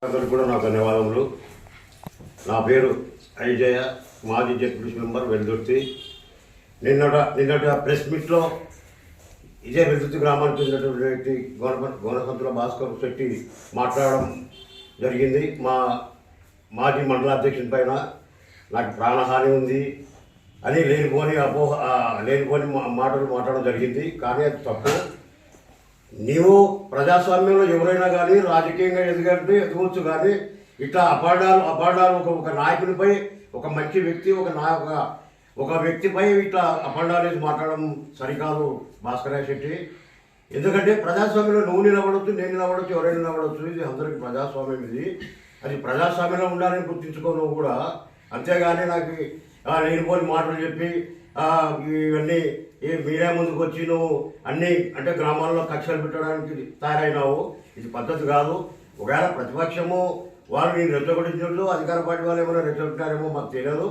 అందరికీ కూడా నా ధన్యవాదములు. నా పేరు ఐజయ, మాజీ జడ్పీటీసీ మెంబర్ వెల్దుర్తి. నిన్నటి ప్రెస్ మీట్లో ఇదే వెల్దుర్తి గ్రామానికి చెందినటువంటి వ్యక్తి గోనసంతుల భాస్కర్ శెట్టి మాట్లాడడం జరిగింది. మాజీ మండల అధ్యక్షుని పైన నాకు ప్రాణహాని ఉంది అని లేనిపోని మాటలు మాట్లాడడం జరిగింది. కానీ అది తప్పు. నీవు ప్రజాస్వామ్యంలో ఎవరైనా కానీ రాజకీయంగా ఎదగవచ్చు, కానీ ఇట్లా అపాండాలు ఒక నాయకునిపై, ఒక మంచి వ్యక్తి, ఒక వ్యక్తిపై ఇట్లా అపాండాలు వేసి మాట్లాడడం సరికాదు భాస్కర్ శెట్టి. ఎందుకంటే ప్రజాస్వామ్యంలో నువ్వు నిలబడవచ్చు, నేను నిలబడవచ్చు, ఎవరైనా నిలబడవచ్చు. ఇది అందరికీ ప్రజాస్వామ్యం. అది ప్రజాస్వామ్యంలో ఉండాలని గుర్తించుకో నువ్వు కూడా. అంతేగాని నాకు లేనిపోని మాటలు చెప్పి ఇవన్నీ మీడియా ముందుకు వచ్చి నువ్వు అన్ని అంటే గ్రామాల్లో కక్షలు పెట్టడానికి తయారైనావు. ఇది పద్ధతి కాదు. ఒకవేళ ప్రతిపక్షము వాళ్ళు నేను రెచ్చగొట్టించు, అధికార పార్టీ వాళ్ళు ఏమైనా రెచ్చగొట్టారేమో మాకు తెలియదు.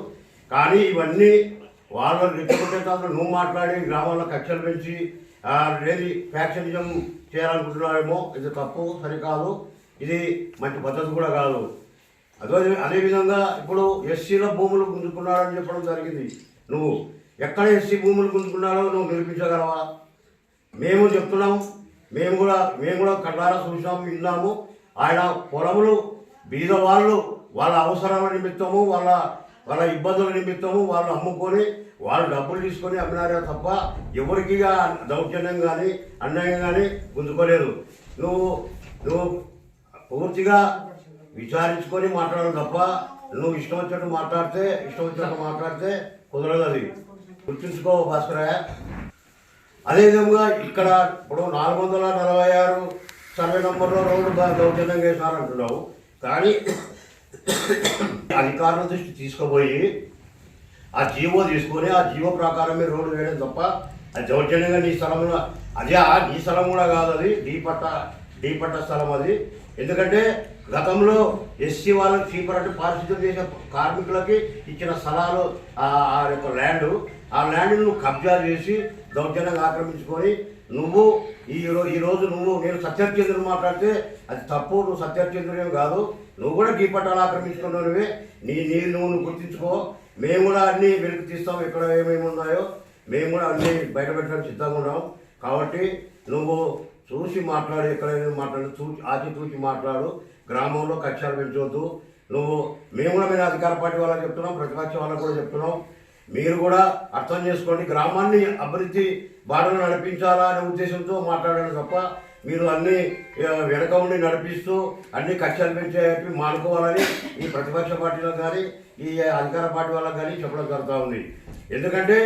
కానీ ఇవన్నీ వాళ్ళు రెచ్చగొట్టే దాంట్లో నువ్వు మాట్లాడి గ్రామాల్లో కక్షలు పెంచి లేదు ఫ్యాక్షనిజం చేయాలనుకుంటున్నావేమో. ఇది తప్పు, సరికాదు. ఇది మంచి పద్ధతి కూడా కాదు. అదేవిధంగా ఇప్పుడు ఎస్సీల భూములు గుంజుకున్నారని చెప్పడం జరిగింది. నువ్వు ఎక్కడ ఎస్సీ భూములు గుంజుకున్నారో నువ్వు నిరూపించగలవా? మేము చెప్తున్నాం. మేము కూడా కళ్ళారా చూసాము, విన్నాము. ఆయన పొలములు బీదవాళ్ళు వాళ్ళ అవసరాల నిమిత్తము, వాళ్ళ ఇబ్బందుల నిమిత్తము వాళ్ళు అమ్ముకొని వాళ్ళు డబ్బులు తీసుకొని అమ్మినారే తప్ప ఎవరికి దౌర్జన్యం కానీ అన్యాయం కానీ గుంజుకోలేదు. నువ్వు పూర్తిగా విచారించుకొని మాట్లాడడం తప్ప నువ్వు ఇష్టం వచ్చినట్టు మాట్లాడితే కుదరదు. అది గుర్తుంచుకో భాస్కరయ్య. అదేవిధంగా ఇక్కడ ఇప్పుడు 446 సర్వే నంబర్లో రోడ్డు దౌర్జన్యం వేసినారంటున్నావు. కానీ అధికారుల దృష్టి తీసుకుపోయి ఆ జీవో తీసుకొని ఆ జీవో ప్రకారమే రోడ్డు వేయడం తప్ప అది దౌర్జన్యంగా నీ స్థలంలో నీ స్థలం కూడా కాదు. అది డీ పట్ట స్థలం అది. ఎందుకంటే గతంలో ఎస్సీ వాళ్ళకి చీపర్ అంటే పారిశుద్ధ్యం చేసే కార్మికులకి ఇచ్చిన స్థలాలు ఆ యొక్క ఆ ల్యాండ్ని నువ్వు కబ్జా చేసి దౌర్జన్యంగా ఆక్రమించుకొని నువ్వు ఈరోజు నేను సత్యచంద్రుడు మాట్లాడితే అది తప్పు. నువ్వు సత్యచంద్రుడే కాదు, నువ్వు కూడా డీ పట్టాలు ఆక్రమించుకున్నవే. నువ్వు గుర్తించుకో. మేము కూడా అన్నీ వెలికి తీస్తాం. ఎక్కడ ఏమేమి ఉన్నాయో మేము కూడా అన్నీ బయట పెట్టడానికి సిద్ధంగా ఉన్నాం. కాబట్టి నువ్వు చూసి మాట్లాడు, ఎక్కడైనా మాట్లాడు, ఆచితూచి మాట్లాడు. గ్రామంలో కక్షాలు పెంచవద్దు. మేము కూడా అధికార పార్టీ వాళ్ళకి చెప్తున్నాం, ప్రతిపక్ష వాళ్ళకి కూడా చెప్తున్నాం. మీరు కూడా అర్థం చేసుకోండి. గ్రామాన్ని అభివృద్ధి బాటలో నడిపించాలా అనే ఉద్దేశంతో మాట్లాడాలి తప్ప మీరు అన్ని వెనక ఉండి నడిపిస్తూ అన్ని కక్షలు పెంచేపి మానుకోవాలని ఈ ప్రతిపక్ష పార్టీలకు కానీ ఈ అధికార పార్టీ వాళ్ళకి కానీ చెప్పడం జరుగుతూ ఉంది. ఎందుకంటే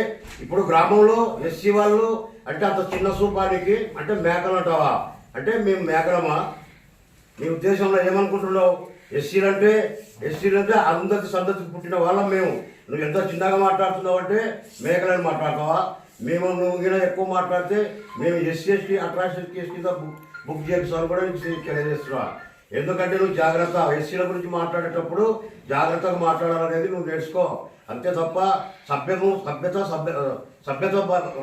ఇప్పుడు గ్రామంలో ఎస్సీ వాళ్ళు అంటే అంత చిన్న సూపానికి అంటే మేకలు అంటావా? అంటే మేము మేకలమా? నీ ఉద్దేశంలో ఏమనుకుంటున్నావు? ఎస్సీలు అంటే అందరి సంతతికి పుట్టిన వాళ్ళం మేము. నువ్వు ఎంత చిన్నగా మాట్లాడుతున్నావు అంటే మేకలని మాట్లాడతావా? నువ్వు ఎక్కువ మాట్లాడితే మేము ఎస్సీ అట్రాసిటీ కేసు కింద బుక్ చేస్తాను కూడా నీకు తెలియజేస్తున్నా. ఎందుకంటే నువ్వు జాగ్రత్త, ఎస్సీల గురించి మాట్లాడేటప్పుడు జాగ్రత్తగా మాట్లాడాలనేది నువ్వు నేర్చుకో. అంతే తప్ప సభ్యత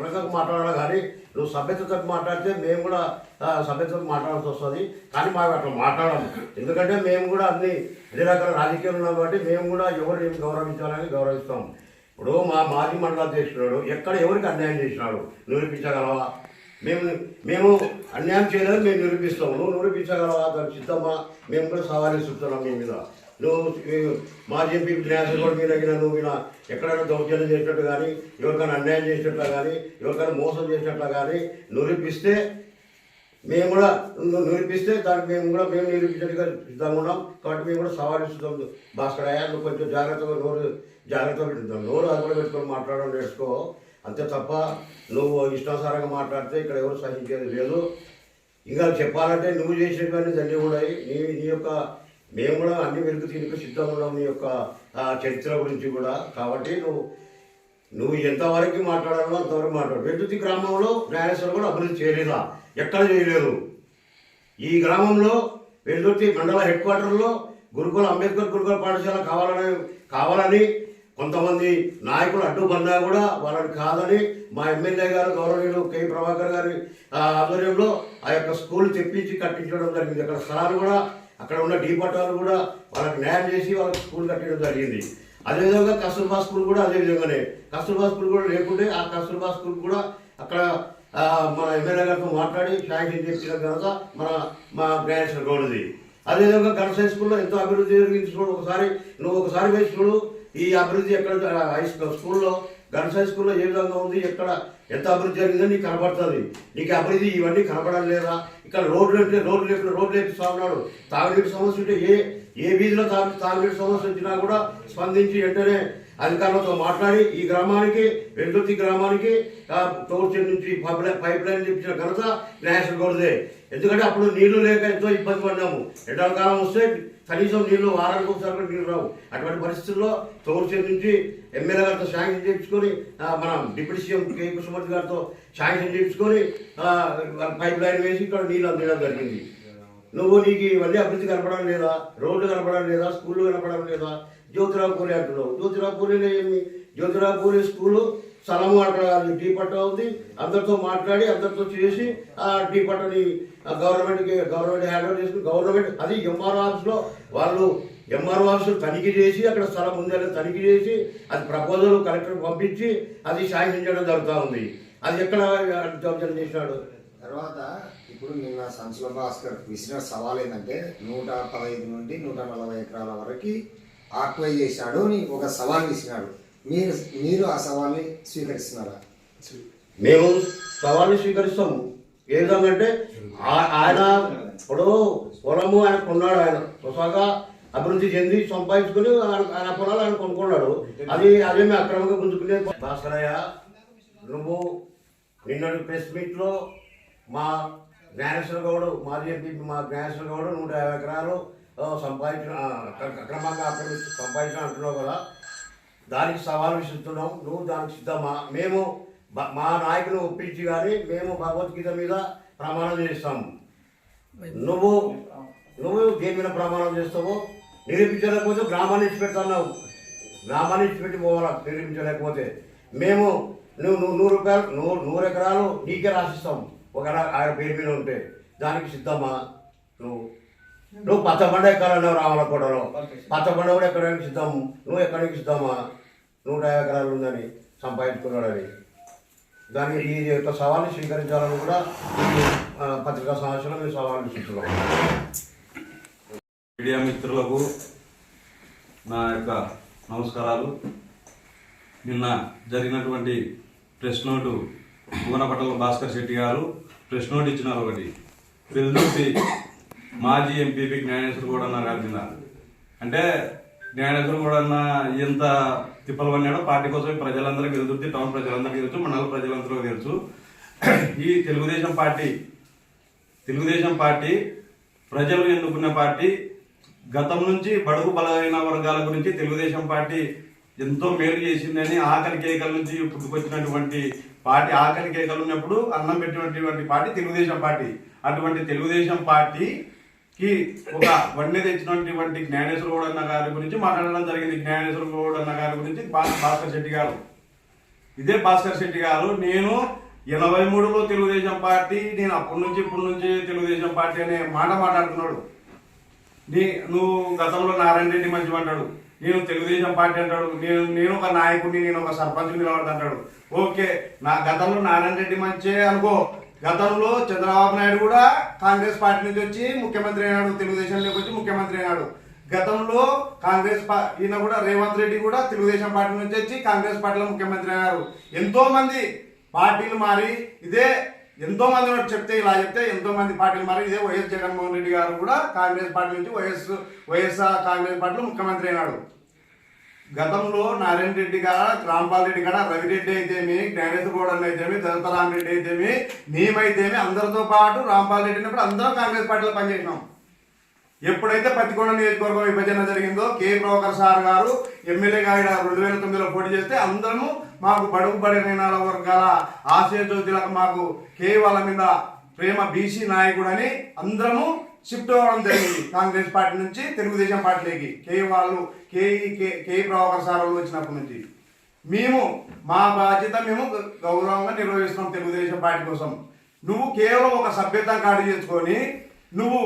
రకంగా మాట్లాడాలి. కానీ నువ్వు సభ్యతతో మాట్లాడితే మేము కూడా సభ్యతతో మాట్లాడాల్సి వస్తుంది. కానీ మాకు అట్లా మాట్లాడము. ఎందుకంటే మేము కూడా అన్ని రకాల రాజకీయాలు ఉన్నాం కాబట్టి మేము కూడా ఎవరిని గౌరవించాలని గౌరవిస్తాం. ఇప్పుడు మాజీ మండల అధ్యక్షుడు ఎక్కడ ఎవరికి అన్యాయం చేసినాడు నిరూపించగలవా? మేము అన్యాయం చేయలేదు, మేము నిరూపిస్తాము. నువ్వు నిరూపించగలవా? దానికి సిద్ధమా? మేము కూడా సవాలు ఇస్తున్నాం మీ మీద. నువ్వు మాజీ ఎంపీ న్యాసగోడు మీద నువ్వు ఎక్కడైనా దౌర్జన్యం చేసినట్టు కానీ, ఎవరికైనా అన్యాయం చేసినట్లు కానీ, ఎవరికైనా మోసం చేసినట్లు కానీ నిరూపిస్తే దానికి మేము నిరూపించడానికి సిద్ధంగా ఉన్నాం. కాబట్టి మేము కూడా సవాలు ఇస్తున్నాం. భాస్కరయ్య, నువ్వు కొంచెం జాగ్రత్తగా పెట్టుతాం. నోరు అదుపులో పెట్టుకొని మాట్లాడడం నేర్చుకో. అంతే తప్ప నువ్వు ఇష్టానుసారంగా మాట్లాడితే ఇక్కడ ఎవరు సహించేది లేదు. ఇంకా చెప్పాలంటే నువ్వు చేసేటివన్నీ దండి కూడా నీ యొక్క మేము కూడా అన్ని వెలుగు తీరుకు సిద్ధంగా ఉన్నాం నీ యొక్క చరిత్ర గురించి కూడా. కాబట్టి నువ్వు ఎంతవరకు మాట్లాడాలో అంతవరకు మాట్లాడు. వెల్దుర్తి గ్రామంలో జ్ఞానేశ్వరం కూడా అభివృద్ధి చేయలేదా? ఎక్కడ చేయలేదు. ఈ గ్రామంలో వెల్దుర్తి మండల హెడ్ క్వార్టర్లో అంబేద్కర్ గురుకుల పాఠశాల కావాలని కొంతమంది నాయకులు అడ్డుపడినా కూడా వాళ్ళని కాదని మా ఎమ్మెల్యే గారు గౌరవనీయులు కె ప్రభాకర్ గారి ఆధ్వర్యంలో ఆ యొక్క స్కూల్ తెప్పించి కట్టించడం జరిగింది. అక్కడ స్థలాలు కూడా అక్కడ ఉన్న డీపట్టాలు కూడా వాళ్ళకి న్యాయం చేసి వాళ్ళకి స్కూల్ కట్టడం జరిగింది. అదేవిధంగా కస్తూర్బా స్కూల్ కూడా అదే విధంగానే కస్తూర్బా స్కూల్ కూడా లేకుంటే ఆ కస్తూర్బా స్కూల్ కూడా అక్కడ మన ఎమ్మెల్యే గారితో మాట్లాడి శాంక్షన్ చేసిన ఘనత మా జ్ఞానేశ్వర గౌడ్ది. అదేవిధంగా గర్ల్స్ హై స్కూల్లో ఎంతో అభివృద్ధి జరిగింది. చూడు నువ్వు ఒకసారి వేసి చూడు ఈ అభివృద్ధి ఎక్కడ హై స్కూల్లో గర్ల్స్ హై స్కూల్లో ఏ విధంగా ఉంది, ఎక్కడ ఎంత అభివృద్ధి జరిగిందని నీకు కనబడుతుంది. నీకు అభివృద్ధి ఇవన్నీ కనబడం లేదా? ఇక్కడ రోడ్లు వేపిస్తా ఉన్నాడు. తాగునీటి సమస్య ఉంటే ఏ వీధిలో తాగునీటి సమస్య వచ్చినా కూడా స్పందించి వెంటనే అధికారులతో మాట్లాడి ఈ గ్రామానికి వెల్దుర్తి గ్రామానికి తోడ్చేరు నుంచి పైప్ లైన్ తెప్పించిన ఘనత జ్ఞానేశ్వర గౌడ్దే. ఎందుకంటే అప్పుడు నీళ్లు లేక ఎంతో ఇబ్బంది పడినాము. ఎండాకాలం వస్తే కనీసం నీళ్లు వారానికి ఒకసారి కూడా నీళ్ళు రావు. అటువంటి పరిస్థితుల్లో తోడ్చేరు నుంచి ఎమ్మెల్యే గారితో శాంక్షన్ చేయించుకొని మన డిప్యూటీ సీఎం కే కృష్ణమూర్తి గారితో శాంక్షన్ చేయించుకొని పైప్ లైన్ వేసి ఇక్కడ నీళ్ళు అందడం జరిగింది. నీకు ఇవన్నీ అభివృద్ధి కనపడం లేదా? రోడ్లు కనపడం లేదా? స్కూళ్ళు కనపడం లేదా? జ్యోతిరావు పూలే అంటున్నావు. జ్యోతిరావు పూలేలో ఏమి? జ్యోతిరావు పూలే స్కూలు స్థలము అక్కడ టీ పట్ట ఉంది. అందరితో మాట్లాడి అందరితో చేసి ఆ టీ పట్టని గవర్నమెంట్ హ్యాండ్ ఓవర్ చేసుకుని గవర్నమెంట్ అది ఎంఆర్ఓ ఆఫీస్లో వాళ్ళు ఎంఆర్ఓ ఆఫీసులో తనిఖీ చేసి అక్కడ స్థలం ఉందని తనిఖీ చేసి అది ప్రపోజల్ కలెక్టర్కి పంపించి అది శాంక్షన్ చేయడం జరుగుతూ ఉంది. అది ఎక్కడ జవాబు చేసినాడు? తర్వాత ఇప్పుడు నిన్న సంచుల భాస్కర్ విసిన సవాల్ ఏంటంటే 115 నుండి 140 ఎకరాల వరకు ఆక్వై చేశాడు అని ఒక సవాల్ విసినాడు. మీరు ఆ సవాల్ని స్వీకరిస్తున్నారా? మేము సవాల్ని స్వీకరిస్తాము. ఏ విధంగా అంటే ఆయన ఇప్పుడు పొలము ఆయన కొన్నాడు. ఆయన స్వతహాగా అభివృద్ధి చెంది సంపాదించుకుని ఆయన పొలాలు ఆయన కొనుక్కున్నాడు. అదేమి అక్రమంగా గుంజుకునే. భాస్కరయ్య, నువ్వు నిన్నటి ప్రెస్ మీట్లో మా జ్ఞానేశ్వర గౌడ్ మాజీ ఎంపీ మా జ్ఞానేశ్వర గౌడ్ 150 ఎకరాలు సంపాదించిన అక్రమంగా సంపాదించిన అంటున్నావు కదా, దానికి సవాల్ విసురుతున్నాం. నువ్వు దానికి సిద్ధమా? మేము మా నాయకుని ఒప్పించి కానీ మేము భగవద్గీత మీద ప్రమాణం చేస్తాము. నువ్వు దేని మీద ప్రమాణం చేస్తావో నిరూపించలేకపోతే గ్రామాన్ని ఇచ్చిపెడతావు. గ్రామాన్ని ఇచ్చిపెట్టి పోవాలా నిరూపించలేకపోతే. మేము నువ్వు 100 రూపాయలు 100 ఎకరాలు నీకే రాసిస్తాం ఒకవేళ ఆయన పేరు మీద ఉంటే. దానికి సిద్ధమా? నువ్వు పచ్చబండ ఎక్కాలన్నావు రామలకోటలో. పచ్చబండ కూడా ఎక్కడానికి సిద్ధము. నువ్వు ఎక్కడానికి సిద్ధమా? 150 ఎకరాలు ఉందని సంపాదించుకున్నాడని. దాన్ని ఈ యొక్క సవాల్ని స్వీకరించాలని కూడా పత్రికా సమావేశంలో మేము సవాల్ విసురుతున్నాం. మీడియా మిత్రులకు నా యొక్క నమస్కారాలు. నిన్న జరిగినటువంటి ప్రెస్ నోటు భువనపట్ల భాస్కర్ శెట్టి గారు ప్రెస్ నోట్ ఇచ్చినారు. ఒకటి వెల్దుర్తి మాజీ ఎంపీపీ జ్ఞానేశ్వర గౌడ్ అన్న గారి మీద. అంటే జ్ఞానేశ్వర గౌడ్ అన్న ఎంత తిప్పలు పడినాడో పార్టీ కోసం ప్రజలందరికీ వెల్దుర్తి టౌన్ ప్రజలందరికీ తెలుసు, మండల ప్రజలందరికీ తెలుసు. ఈ తెలుగుదేశం పార్టీ ప్రజలు ఎన్నుకున్న పార్టీ. గతం నుంచి బడుగు బలహీన వర్గాల గురించి తెలుగుదేశం పార్టీ ఎంతో మేలు చేసిందని ఆకలి కేకల నుంచి పుట్టుకొచ్చినటువంటి పార్టీ. ఆకలి కేకలు ఉన్నప్పుడు అన్నం పెట్టినటువంటి పార్టీ తెలుగుదేశం పార్టీ. అటువంటి తెలుగుదేశం పార్టీకి ఒక వన్నె తెచ్చినటువంటి జ్ఞానేశ్వర గౌడ్ అన్న గారి గురించి మాట్లాడడం జరిగింది. జ్ఞానేశ్వర గౌడ్ అన్న గారి గురించి భాస్కర్ శెట్టి గారు. ఇదే భాస్కర్ శెట్టి గారు నేను 83లో తెలుగుదేశం పార్టీ, నేను అప్పటి నుంచి ఇప్పటి నుంచి తెలుగుదేశం పార్టీ అనే మాట మాట్లాడుతున్నాడు. నువ్వు గతంలో నారాయణ రెడ్డి మంచి అంటాడు, నేను తెలుగుదేశం పార్టీ అంటాడు, నేను ఒక నాయకుడిని, నేను ఒక సర్పంచ్ నిలబడతా అంటాడు. ఓకే, నా గతంలో నారాయణ రెడ్డి మంచే అనుకో. గతంలో చంద్రబాబు నాయుడు కూడా కాంగ్రెస్ పార్టీ నుంచి వచ్చి ముఖ్యమంత్రి అయినాడు, తెలుగుదేశంలోకి వచ్చి ముఖ్యమంత్రి అయినాడు. గతంలో ఈయన కూడా రేవంత్ రెడ్డి కూడా తెలుగుదేశం పార్టీ నుంచి వచ్చి కాంగ్రెస్ పార్టీలో ముఖ్యమంత్రి అయినారు. ఎంతో మంది పార్టీలు మారి ఇదే ఎంతో మంది చెప్తే ఇలా చెప్తే ఎంతో మంది పార్టీలు మారి ఇదే వైఎస్ జగన్మోహన్ రెడ్డి గారు కూడా కాంగ్రెస్ పార్టీ నుంచి వైఎస్ఆర్ కాంగ్రెస్ పార్టీలో ముఖ్యమంత్రి అయినాడు. గతంలో నారాయణ రెడ్డి గారు, రాంపాల్ రెడ్డి గారు, రవిరెడ్డి అయితేమి, జ్ఞానేశ్వర గౌడ్ అన్న అయితేమి, దళితరామ్ రెడ్డి అయితేమి, మేమైతేమి అందరితో పాటు రాంపాల్ రెడ్డి ఉన్నప్పుడు అందరం కాంగ్రెస్ పార్టీలో పనిచేసినాం. ఎప్పుడైతే పత్తికొండ నియోజకవర్గం విభజన జరిగిందో కే ప్రభాకర్ సార్ గారు ఎమ్మెల్యేగా 2009లో పోటీ చేస్తే అందరము మాకు బడుగు బలహీన వర్గాల ఆశయ జ్యోతులకు మాకు కే వాళ్ళ మీద ప్రేమ బీసీ నాయకుడు అని అందరము షిఫ్ట్ అవ్వడం జరిగింది. కాంగ్రెస్ పార్టీ నుంచి తెలుగుదేశం పార్టీలోకి కే ప్రభాకర్ సార్ వచ్చినప్పటి నుంచి మేము మా బాధ్యత మేము గౌరవంగా నిర్వహిస్తున్నాం తెలుగుదేశం పార్టీ కోసం. నువ్వు కేవలం ఒక సభ్యత్వం కార్డు చేసుకొని నువ్వు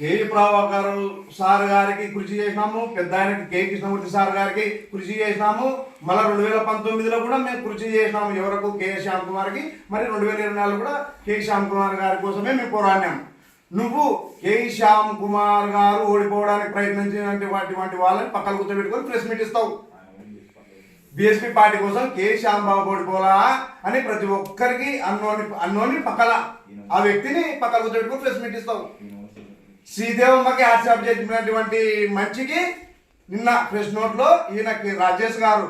కేఈ ప్రభాకర్ సార్ గారికి కృషి చేసినాము, పెద్ద ఆయనకి కే కృష్ణమూర్తి సార్ గారికి కృషి చేసినాము, మళ్ళీ 2019లో కూడా మేము కృషి చేసినాము ఎవరకు కే శ్యామ్ కుమార్కి, మరి 2024 కూడా కే శ్యామ్ కుమార్ గారి కోసమే మేము పోరాడినాం. నువ్వు కే శ్యామ్ కుమార్ గారు ఓడిపోవడానికి ప్రయత్నించినటువంటి వాళ్ళని పక్కన కూర్చోబెట్టుకొని ప్రెస్ మీట్ ఇస్తావు. బీఎస్పీ పార్టీ కోసం కే శ్యామ్ బాబు ఓడిపోలా అని ప్రతి ఒక్కరికి అన్నోని పక్కల ఆ వ్యక్తిని పక్కన కూర్చోబెట్టుకొని ప్రెస్ మీట్ ఇస్తావు. శ్రీదేవమ్మకి వాట్సాప్ చెప్పినటువంటి మంచికి నిన్న ప్రెస్ నోట్లో ఈయనకి రాజేష్ గారు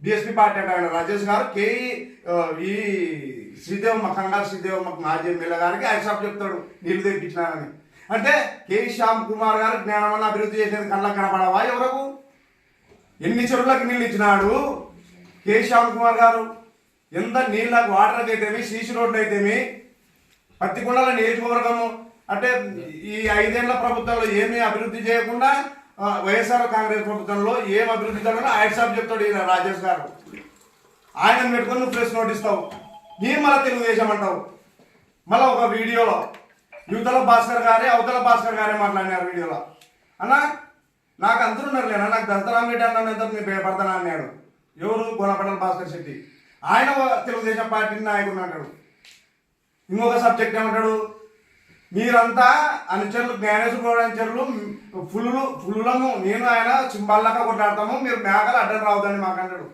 బీఎస్పీ పార్టీ అంటే ఆయన రాజేష్ గారు ఈ శ్రీదేవమ్మ కన్నడ శ్రీదేవమ్మకు మాజీ ఎమ్మెల్యే గారికి వాట్సాప్ చెప్తాడు నీళ్లు తెప్పించినారని. అంటే కే శ్యామ్ కుమార్ గారు జ్ఞానమన్న అభివృద్ధి చేసేది కళ్ళకు కనపడవా ఎవరకు? ఎన్ని చెరువులకు నీళ్ళు ఇచ్చినాడు కే శ్యామ్ కుమార్ గారు? ఎంత నీళ్ళకు వాటర్కి అయితేమి, సీసీ రోడ్లు అయితేమి, పత్తికొండల నియోజకవర్గము అంటే ఈ 5 ఏళ్ల ప్రభుత్వంలో ఏమీ అభివృద్ధి చేయకుండా వైఎస్ఆర్ కాంగ్రెస్ ప్రభుత్వంలో ఏం అభివృద్ధి జరగకుండా వాట్సాప్ చెప్తాడు ఈయన రాజేష్ గారు. ఆయన పెట్టుకొని నువ్వు ప్రెస్ నోట్ ఇస్తావు. నీ మళ్ళీ తెలుగుదేశం అంటావు. మళ్ళీ ఒక వీడియోలో యువతల భాస్కర్ గారే అవతల భాస్కర్ గారే మాట్లాడినారు వీడియోలో. అన్నా నాకు అందరూ ఉన్నారు లేనా, నాకు దత్తరామరెడ్డి అన్న నేను భయపడతాను అన్నాడు. ఎవరు? గోనపట్ల భాస్కర్ శెట్టి. ఆయన తెలుగుదేశం పార్టీ నాయకుడు అంటాడు. ఇంకొక సబ్జెక్ట్ ఏమంటాడు? మీరంతా అనుచరులు, జ్ఞానేశ్వర గౌడ అనుచరులు పులులము, నేను ఆయన సింబాల్లాగా కొట్లాడతాము, మీరు మేకలు అడ్డం రావద్దని మాకు అంటాడు.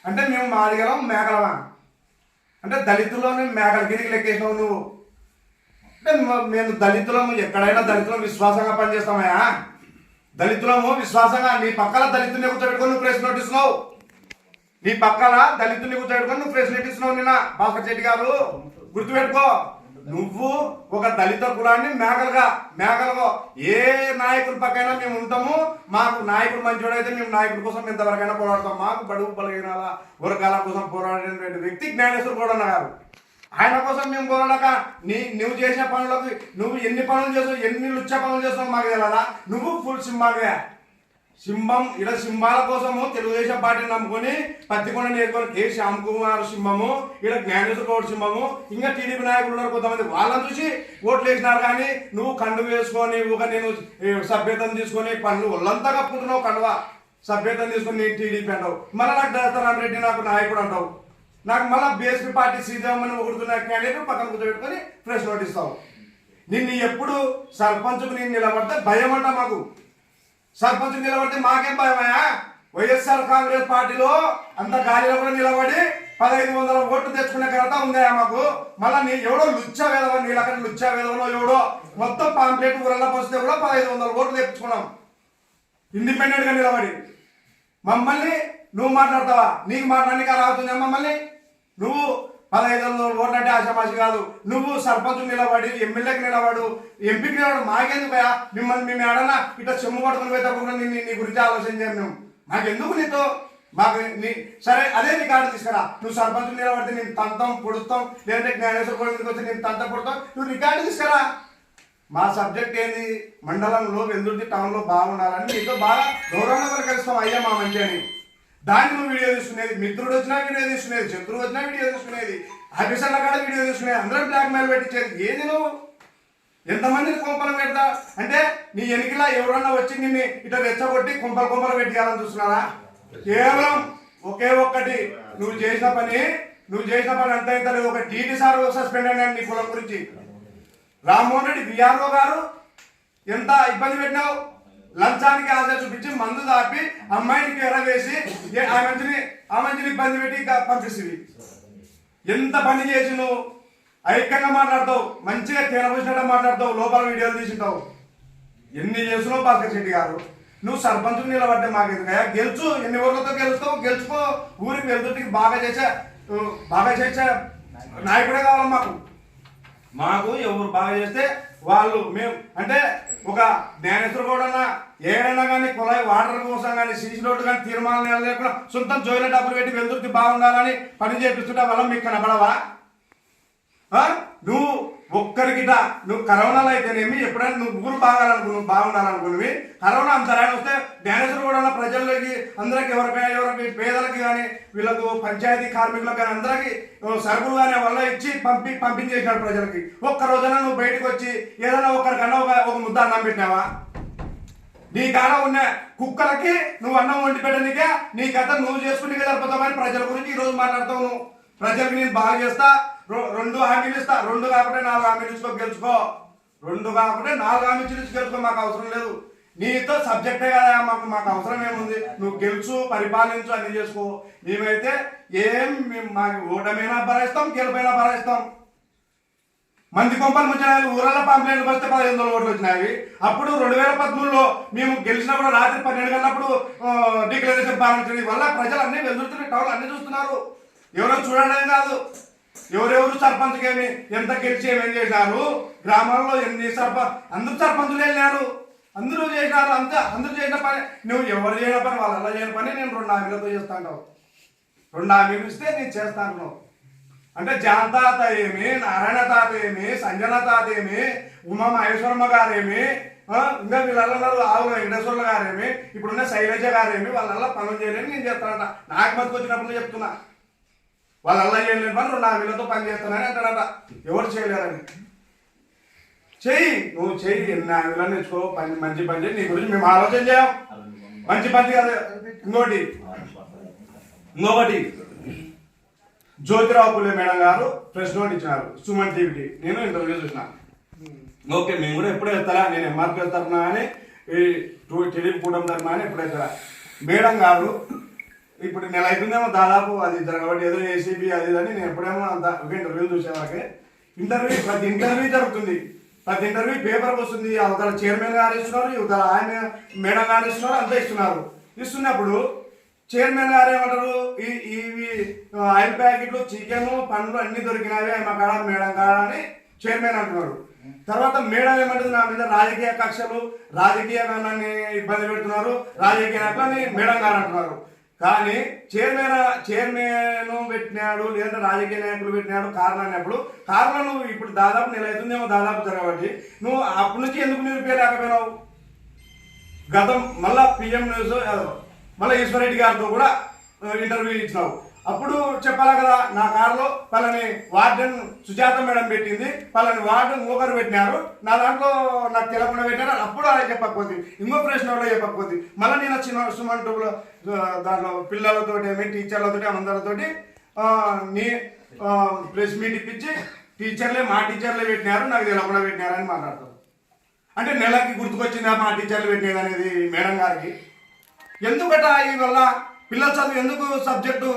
అంటే మేము మాదిగలం మేకలమా? అంటే దళితుల్లోనే మేకల కిందికి లెక్కేసినావు నువ్వు. అంటే మేము దళితులము, ఎక్కడైనా దళితులం విశ్వాసంగా పనిచేస్తామయా? దళితులము విశ్వాసంగా నీ పక్కల దళితుల్ని కూర్చోబెట్టుకొని నువ్వు ప్రెస్ నోట్ ఇస్తున్నావు. నీ పక్కల దళితుల్ని కూర్చోబెట్టుకొని నువ్వు ప్రెస్ నోట్ ఇస్తున్నావు. నిన్న భాస్కర్ శెట్టి గారు గుర్తుపెట్టుకో, నువ్వు ఒక దళిత కులాన్ని మేకలుగా ఏ నాయకుల పక్కైనా మేము ఉంటాము. మాకు నాయకుడు మంచివాడైతే మేము నాయకుడి కోసం ఎంతవరకైనా పోరాడతాం. మాకు బడుగు బలహీన వర్గాల కోసం పోరాడినటువంటి వ్యక్తి జ్ఞానేశ్వర గౌడ గారు. ఆయన కోసం మేము పోరాడక నువ్వు చేసిన పనులకు నువ్వు ఎన్ని పనులు చేస్తావు, ఎన్ని లుచ్చ పనులు చేస్తావు మాకు తెలియదా? నువ్వు ఫుల్ సింబాగా ఇక్కడ సింబాల కోసము తెలుగుదేశం పార్టీని నమ్ముకొని పత్తికొండ నేర్చుకొని కే శ్యామ్ కుమార్ సింహము, ఇక్కడ జ్ఞానేశ్వర గౌడ్ సింహము, ఇంకా టీడీపీ నాయకులు ఉన్నారు కొంతమంది, వాళ్ళని చూసి ఓట్లు వేసినారు. కానీ నువ్వు కండువ వేసుకొని ఒక నేను సభ్యతను తీసుకొని పనులు ఒళ్ళంతా కప్పుతున్నావు. కండువ సభ్యతను తీసుకొని నీ టీడీపీ అంటావు. మళ్ళీ నాకు దత్తరామరెడ్డి నాకు నాయకుడు అంటావు. నాకు మళ్ళీ బీఎస్పీ పార్టీ శ్రీదేవమ్మని ఒకడుతున్న క్యాండిడేట్ పక్కన కూర్చోబెట్టుకొని ప్రెస్ నోట్ ఇస్తావు. నిన్ను ఎప్పుడు సర్పంచ్కు నేను నిలబడితే భయం అంట మాకు. సర్పంచ్ నిలబడితే మాకేం భయమయ్యా? వైఎస్ఆర్ కాంగ్రెస్ పార్టీలో అంత గాలిలో కూడా నిలబడి 1500 ఓట్లు తెచ్చుకునే ఘనత ఉందా మాకు? మళ్ళీ ఎవడో లుచ్చా వేదవ, నీళ్ళక్కడ లుచ్చా వేదవలో ఎవడో మొత్తం పాంప్లెట్ ఊరల్లో పోస్తే కూడా 1500 ఓట్లు తెచ్చుకున్నాం ఇండిపెండెంట్ గా నిలబడి. మమ్మల్ని నువ్వు మాట్లాడతావా? నీకు మాట్లాడడానికి రావుతుందా మమ్మల్ని? నువ్వు 1500 ఓట్లు అంటే ఆశామాషి కాదు. నువ్వు సర్పంచ్ నిలబడి, ఎమ్మెల్యేకి నిలబడు, ఎంపీకి నిలబడు. మాకెందుకు భయా? మిమ్మల్ని మేము ఏడన్నా ఇట్లా చెమ్ము పట్టుకుని పోయి తప్పకుండా నీ గురించి ఆలోచన చేయం మేము. మాకెందుకు నీతో? మాకు సరే అదే నీ కార్డు తీసుకురా. నువ్వు సర్పంచ్ నిలబడితే నేను తంతం పొడుస్తాం, లేదంటే జ్ఞానేశ్వర కోడికి వచ్చి నేను తంత పొడుతాం. నువ్వు రికార్డు తీసుకురా. మా సబ్జెక్ట్ ఏంది? మండలంలో వెల్దుర్తి టౌన్లో బాగుండాలని నీతో బాగా గౌరవంగా కలుస్తాం అయ్యా మా మంచి అని. దాన్ని నువ్వు వీడియో తీసుకునేది, మిత్రుడు వచ్చినా వీడియో తీసుకునేది, శత్రువు వచ్చినా వీడియో తీసుకునేది, ఆఫీసర్ల కాడ వీడియో తీసుకునేది, అందరం బ్లాక్ మెయిల్ పెట్టించేది. ఏది నువ్వు? ఎంతమందిని కొంపలు పెడతా అంటే నీ ఎన్నికలా ఎవరన్నా వచ్చి నిన్ను ఇట్లా రెచ్చగొట్టి కొంపలు పెట్టాలని చూస్తున్నారా? కేవలం ఒకే ఒక్కటి, నువ్వు చేసిన పని అంత ఇంత లేదు. ఒక టీటీ సార్ సస్పెండ్ అయినాడు నీ కులం గురించి. రామ్మోహన్ రెడ్డి విఆర్ఓ గారు ఎంత ఇబ్బంది పెట్టినావు? లంచానికి ఆశ చూపించి మందు దాపి అమ్మాయినికి ఎరవేసి ఆ మంచిని ఇబ్బంది పెట్టి పంపిస్తుంది. ఎంత పని చేసి నువ్వు ఐక్యంగా మాట్లాడతావు, మంచిగా తినబోసినట్టు మాట్లాడతావు, లోపల వీడియోలు తీసుంటావు. ఎన్ని చేస్తున్నావు భాస్కర్ శెట్టి గారు? నువ్వు సర్పంచ్ నిలబడ్డే మాకెందుకయ్యా? గెలుచు, ఎన్ని ఊర్లతో గెలుస్తావు, గెలుచుకో. ఊరికి వెళ్తుంటే బాగా చేసే నాయకుడే కావాలి మాకు ఎవరు బాగా చేస్తే వాళ్ళు మేము. అంటే ఒక జ్ఞానేశ్వర కూడా ఏడైనా కానీ కుళాయి వాటర్ కోసం కానీ సీసీ రోడ్డు కానీ తీర్మానం లేకుండా సొంతం జోయిన డబ్బులు పెట్టి వెళ్తుంటే బాగుండాలని పని చేపిస్తుంటే వల్ల మీకు కనపడవా? నువ్వు ఒక్కరికిట నువ్వు కరోనాలో అయితేనేమి ఎప్పుడైనా నువ్వు ఊరు బాగుండాలనుకున్నవి కరోనా అంత రాని వస్తే జ్ఞానేశ్వర కూడా ప్రజలకి అందరికి ఎవరికి పేదలకి కానీ వీళ్ళకు పంచాయతీ కార్మికులకు కానీ అందరికీ సరుకులు కానీ వల్ల ఇచ్చి పంపించేసినాడు ప్రజలకి. ఒక్క రోజున నువ్వు బయటకు వచ్చి ఏదైనా ఒకరికన్నా ఒక ముద్ద అన్నం పెట్టినావా? నీ కాడ ఉన్న కుక్కలకి నువ్వు అన్నం వండి పెట్టనికే నీ కథ నువ్వు చేసుకునే సరిపోతావని ప్రజల గురించి ఈరోజు మాట్లాడతావు. నువ్వు ప్రజలకు నేను బాగా చేస్తా, 2 హామీలు ఇస్తా, 2 కాకపోతే 4 హామీలు ఇచ్చుకో గెలుచుకో, 2 కాకపోతే 4 హామీలు ఇచ్చి గెలుచుకో, మాకు అవసరం లేదు. నీతో సబ్జెక్టే కదా మాకు అవసరం ఏముంది? నువ్వు గెలుచు, పరిపాలించు, అన్ని చేసుకో. మేమైతే మాకు ఓటమైనా భరాయిస్తాం, గెలుపైనా భరాయిస్తాం. మంది కొంపలు ముంచినాయి, ఊరల్లో పంప్లైంట్లు వస్తే 1500 ఓట్లు వచ్చినాయి. అప్పుడు 2013లో మేము గెలిచినప్పుడు రాత్రి 12 గంటలప్పుడు డిక్లరేషన్ పాలించడం వల్ల ప్రజలు అన్ని వెళ్తున్నారు, టౌన్ అన్ని చూస్తున్నారు. ఎవరో చూడడం కాదు, ఎవరెవరు సర్పంచ్కి ఏమి ఎంత గెలిచి ఏమేం చేసినారు, గ్రామాల్లో ఎన్ని అందరూ సర్పంచులు వెళ్ళినారు, అందరూ చేసినారు. అందరూ చేసిన పని నువ్వు ఎవరు చేయని పని వాళ్ళు అలా చేయని పని నేను 2 హామీలతో చేస్తా అంటావు. 2 హామీలు ఇస్తే నేను చేస్తా అంటున్నావు. అంటే జాన్ తాత ఏమి, నారాయణ తాత ఏమి, సంజన తాత ఏమి, ఉమా మహేశ్వరమ్మ గారేమి, ఇంకా వీళ్ళన్నారు ఆవు వెంకటేశ్వర్ల గారేమి, ఇప్పుడున్న శైలజ గారేమి, వాళ్ళ పనులు చేయలేని నేను చేస్తానంట. నాకు బతుకు వచ్చినప్పుడు చెప్తున్నా, వాళ్ళ చేయలేని పని 2 హామీలతో పని చేస్తానని అంటాడట. ఎవరు చేయలేరని చెయ్యి, నువ్వు చెయ్యి, ఎన్ని హామీలను నేర్చుకో, మంచి పని చేయి. నీ గురించి మేము ఆలోచన చేయం, మంచి పని కాదు. ఇంకొకటి జ్యోతిరావు పులే మేడం గారు ప్రెస్ నోట్ ఇచ్చినారు సుమన్ టీవీకి. నేను ఇంటర్వ్యూ చూసిన. ఓకే, మేము కూడా ఎప్పుడు వెళ్తారా, నేను ఎంఆర్పీ తరఫున కానీ టీడీపీ కూటమి తరఫున కానీ ఎప్పుడు వెళ్తారా. మేడం గారు ఇప్పుడు నెల అవుతుందేమో దాదాపు అది జరగబట్టి ఏదో ఏసీబీ అది అని నేను ఎప్పుడేమో అంత ఇంటర్వ్యూ చూసేవాళ్ళకి ప్రతి ఇంటర్వ్యూ జరుగుతుంది, ప్రతి ఇంటర్వ్యూ పేపర్కి వస్తుంది. అవతల చైర్మన్ గారు ఇస్తున్నారు, ఇవతల ఆయన మేడం గారు ఇస్తున్నారు, అంతా ఇస్తున్నారు. ఇస్తున్నప్పుడు చైర్మన్ గారు ఏమంటారు, ఇవి ఆయిల్ ప్యాకెట్లు, చికెన్, పండ్లు అన్ని దొరికినాయి మా కాడ మేడం కాడ అని చైర్మన్ అంటున్నాడు. తర్వాత మేడం ఏమంటుంది, నా మీద రాజకీయ కక్షలు, రాజకీయ ఇబ్బంది పెడుతున్నారు, రాజకీయ నాయకులని మేడం గారు అంటున్నారు. కానీ చైర్మన్ పెట్టినాడు, లేదంటే రాజకీయ నాయకులు పెట్టినాడు కారణం అన్నప్పుడు కారణం నువ్వు ఇప్పుడు దాదాపు నెల అవుతుందేమో దాదాపు జరగబట్టి నువ్వు అప్పటి నుంచి ఎందుకు నిలిపేయలేకపోయినావు? గతం మళ్ళా పిఎం న్యూస్ మళ్ళీ ఈశ్వరరెడ్డి గారితో కూడా ఇంటర్వ్యూ ఇచ్చినావు. అప్పుడు చెప్పాలా కదా, నా కారులో పలాని వార్డెన్ సుజాత మేడం పెట్టింది, పలాని వార్డెన్ ఇంకొకరు పెట్టినారు, నా దాంట్లో నాకు తెలకుండా పెట్టారు. అప్పుడు అలా చెప్పకపోతే, ఇంకో ప్రశ్న కూడా చెప్పకపోతే, మళ్ళీ నేను వచ్చిన సుమన్ టూలో దాంట్లో పిల్లలతో ఏమి టీచర్లతో అందరితోటి నీ ప్రెస్ మీట్ ఇప్పించి మా టీచర్లే పెట్టినారు, నాకు తెలకుండా పెట్టినారు అని మాట్లాడతారు. అంటే నెలకి గుర్తుకొచ్చిందా మా టీచర్లు పెట్టినది అనేది మేడం గారికి? ఎందుకట ఈ వల్ల పిల్లల చదువు ఎందుకు సబ్జెక్టు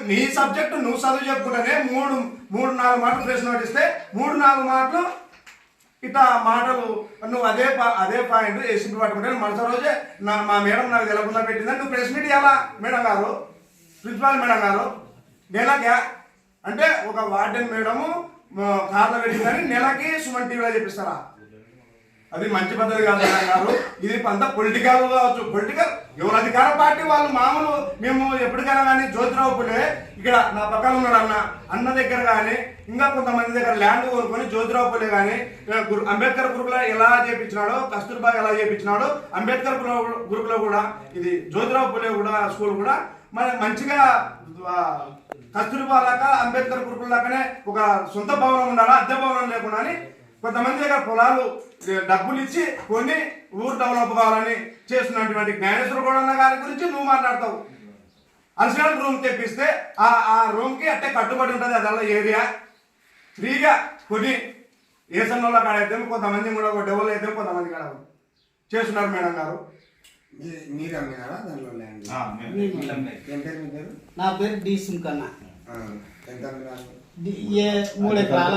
నీ సబ్జెక్టు నువ్వు చదువు చెప్పుకుంటేనే 3-4 మాటలు ప్రెస్ నోట్ ఇస్తే 3-4 మాటలు ఇట్లా మాటలు నువ్వు అదే పాయింట్ ఏసీపీ పట్టుకుంటే మరుసటి రోజే మా మేడం నాకు తెలకుండా పెట్టిందని నువ్వు ప్రెస్ మీట్ ఇవ్వాలా మేడం గారు, ప్రిన్సిపాల్ మేడం గారు. నెలకే అంటే ఒక వార్డెన్ మేడము కార్లో పెట్టిందని నెలకి సుమన్ టీవీలో చెప్పిస్తారా? అది మంచి పద్ధతి కాదు మేడం గారు. ఇది అంతా పొలిటికల్ కావచ్చు, పొలిటికల్ ఎవరు అధికార పార్టీ వాళ్ళు మామూలు. మేము ఎప్పటికైనా కానీ జ్యోతిరావు పులే ఇక్కడ నా పక్కన ఉన్నాడు అన్న దగ్గర కానీ ఇంకా కొంతమంది దగ్గర ల్యాండ్ కొనుక్కొని జ్యోతిరావు పులే కానీ అంబేద్కర్ గ్రూప్లో ఎలా చేయించినాడో, కస్తూర్బా ఎలా చేయించినాడో, అంబేద్కర్ గ్రూప్లో కూడా ఇది జ్యోతిరావు పులే కూడా స్కూల్ కూడా మన మంచిగా కస్తూర్బా లాగా అంబేద్కర్ గ్రూపుల లాగానే ఒక సొంత భవనం ఉండాలా, అద్దె భవనం లేకుండా అని కొంతమంది దగ్గర పొలాలు డబ్బులు ఇచ్చి కొన్ని ఊరు డెవలప్ కావాలని చేస్తున్నటువంటి జ్ఞానేశ్వర గౌడన్న గారి గురించి నువ్వు మాట్లాడతావు. అడిషనల్ రూమ్ తెప్పిస్తే ఆ రూమ్కి అట్టే కట్టుబడి ఉంటుంది, అదల్లా ఏరియా ఫ్రీగా కొన్ని ఏసన్లో కాడ అయితే కొంతమంది కూడా డెవలప్ అయితే కొంతమంది కాడ చేస్తున్నారు మేడం గారు. మీరు అమ్మినారా దాంట్లో ల్యాండ్? ఏం పేరు మీ పేరు? నా పేరు డి సుంకన్న. ఎంత అమ్మినారు? 3 ఎకరాల.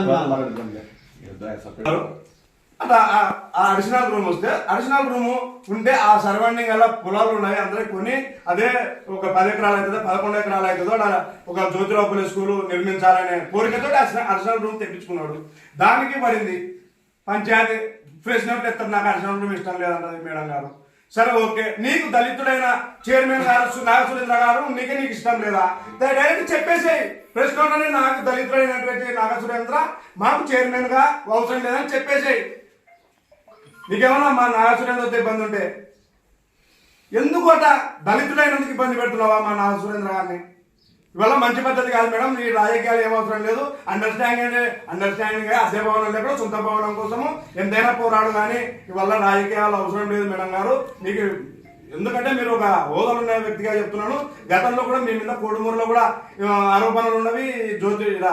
అట్లా ఆ అడిషనల్ రూమ్ వస్తే అడిషనల్ రూమ్ ఉంటే ఆ సరౌండింగ్ అలా పొలాలు ఉన్నాయి అందరికి కొని అదే ఒక 10 ఎకరాలు అవుతుందో 11 ఎకరాలు అవుతుందో ఒక జ్యోతిరావు పులే స్కూల్ నిర్మించాలనే కోరికతో అడిషనల్ రూమ్ తెప్పించుకున్నాడు. దానికి పడింది పంచాయతీ ప్రెస్ నోట్లు ఎత్తారు, నాకు అడిషనల్ రూమ్ ఇష్టం లేదంటది మేడం గారు. సరే ఓకే, నీకు దళితుడైన చైర్మన్ గారు నాగసురేంద్ర గారు నీకు ఇష్టం లేదా? డైరెక్ట్ చెప్పేసేయి, ప్రెస్ నోట్లోనే నాకు దళితుడైనటువంటి నాగసురేంద్ర మాకు చైర్మన్ గా అవసరం లేదని చెప్పేసేయి. నీకేమన్నా మా నాగసురేంద్రతో ఇబ్బంది ఉంటే ఎందుకు అట దళితుడైనందుకు ఇబ్బంది పెడుతున్నావా మా నాగసురేంద్ర గారిని? ఇవాళ మంచి పద్ధతి కాదు మేడం. ఈ రాజకీయాలు ఏమవసరం లేదు. అండర్స్టాండింగ్ అద్దె భవనం లేకుండా సొంత భవనం కోసము ఎంతైనా పోరాడు, కానీ ఇవాళ రాజకీయాలు అవసరం లేదు మేడం గారు మీకు. ఎందుకంటే మీరు ఒక హోదాలు ఉన్న వ్యక్తిగా చెప్తున్నాను. గతంలో కూడా మీ మీద కోడుమూరులో కూడా ఆరోపణలు ఉన్నవి. దగ్గర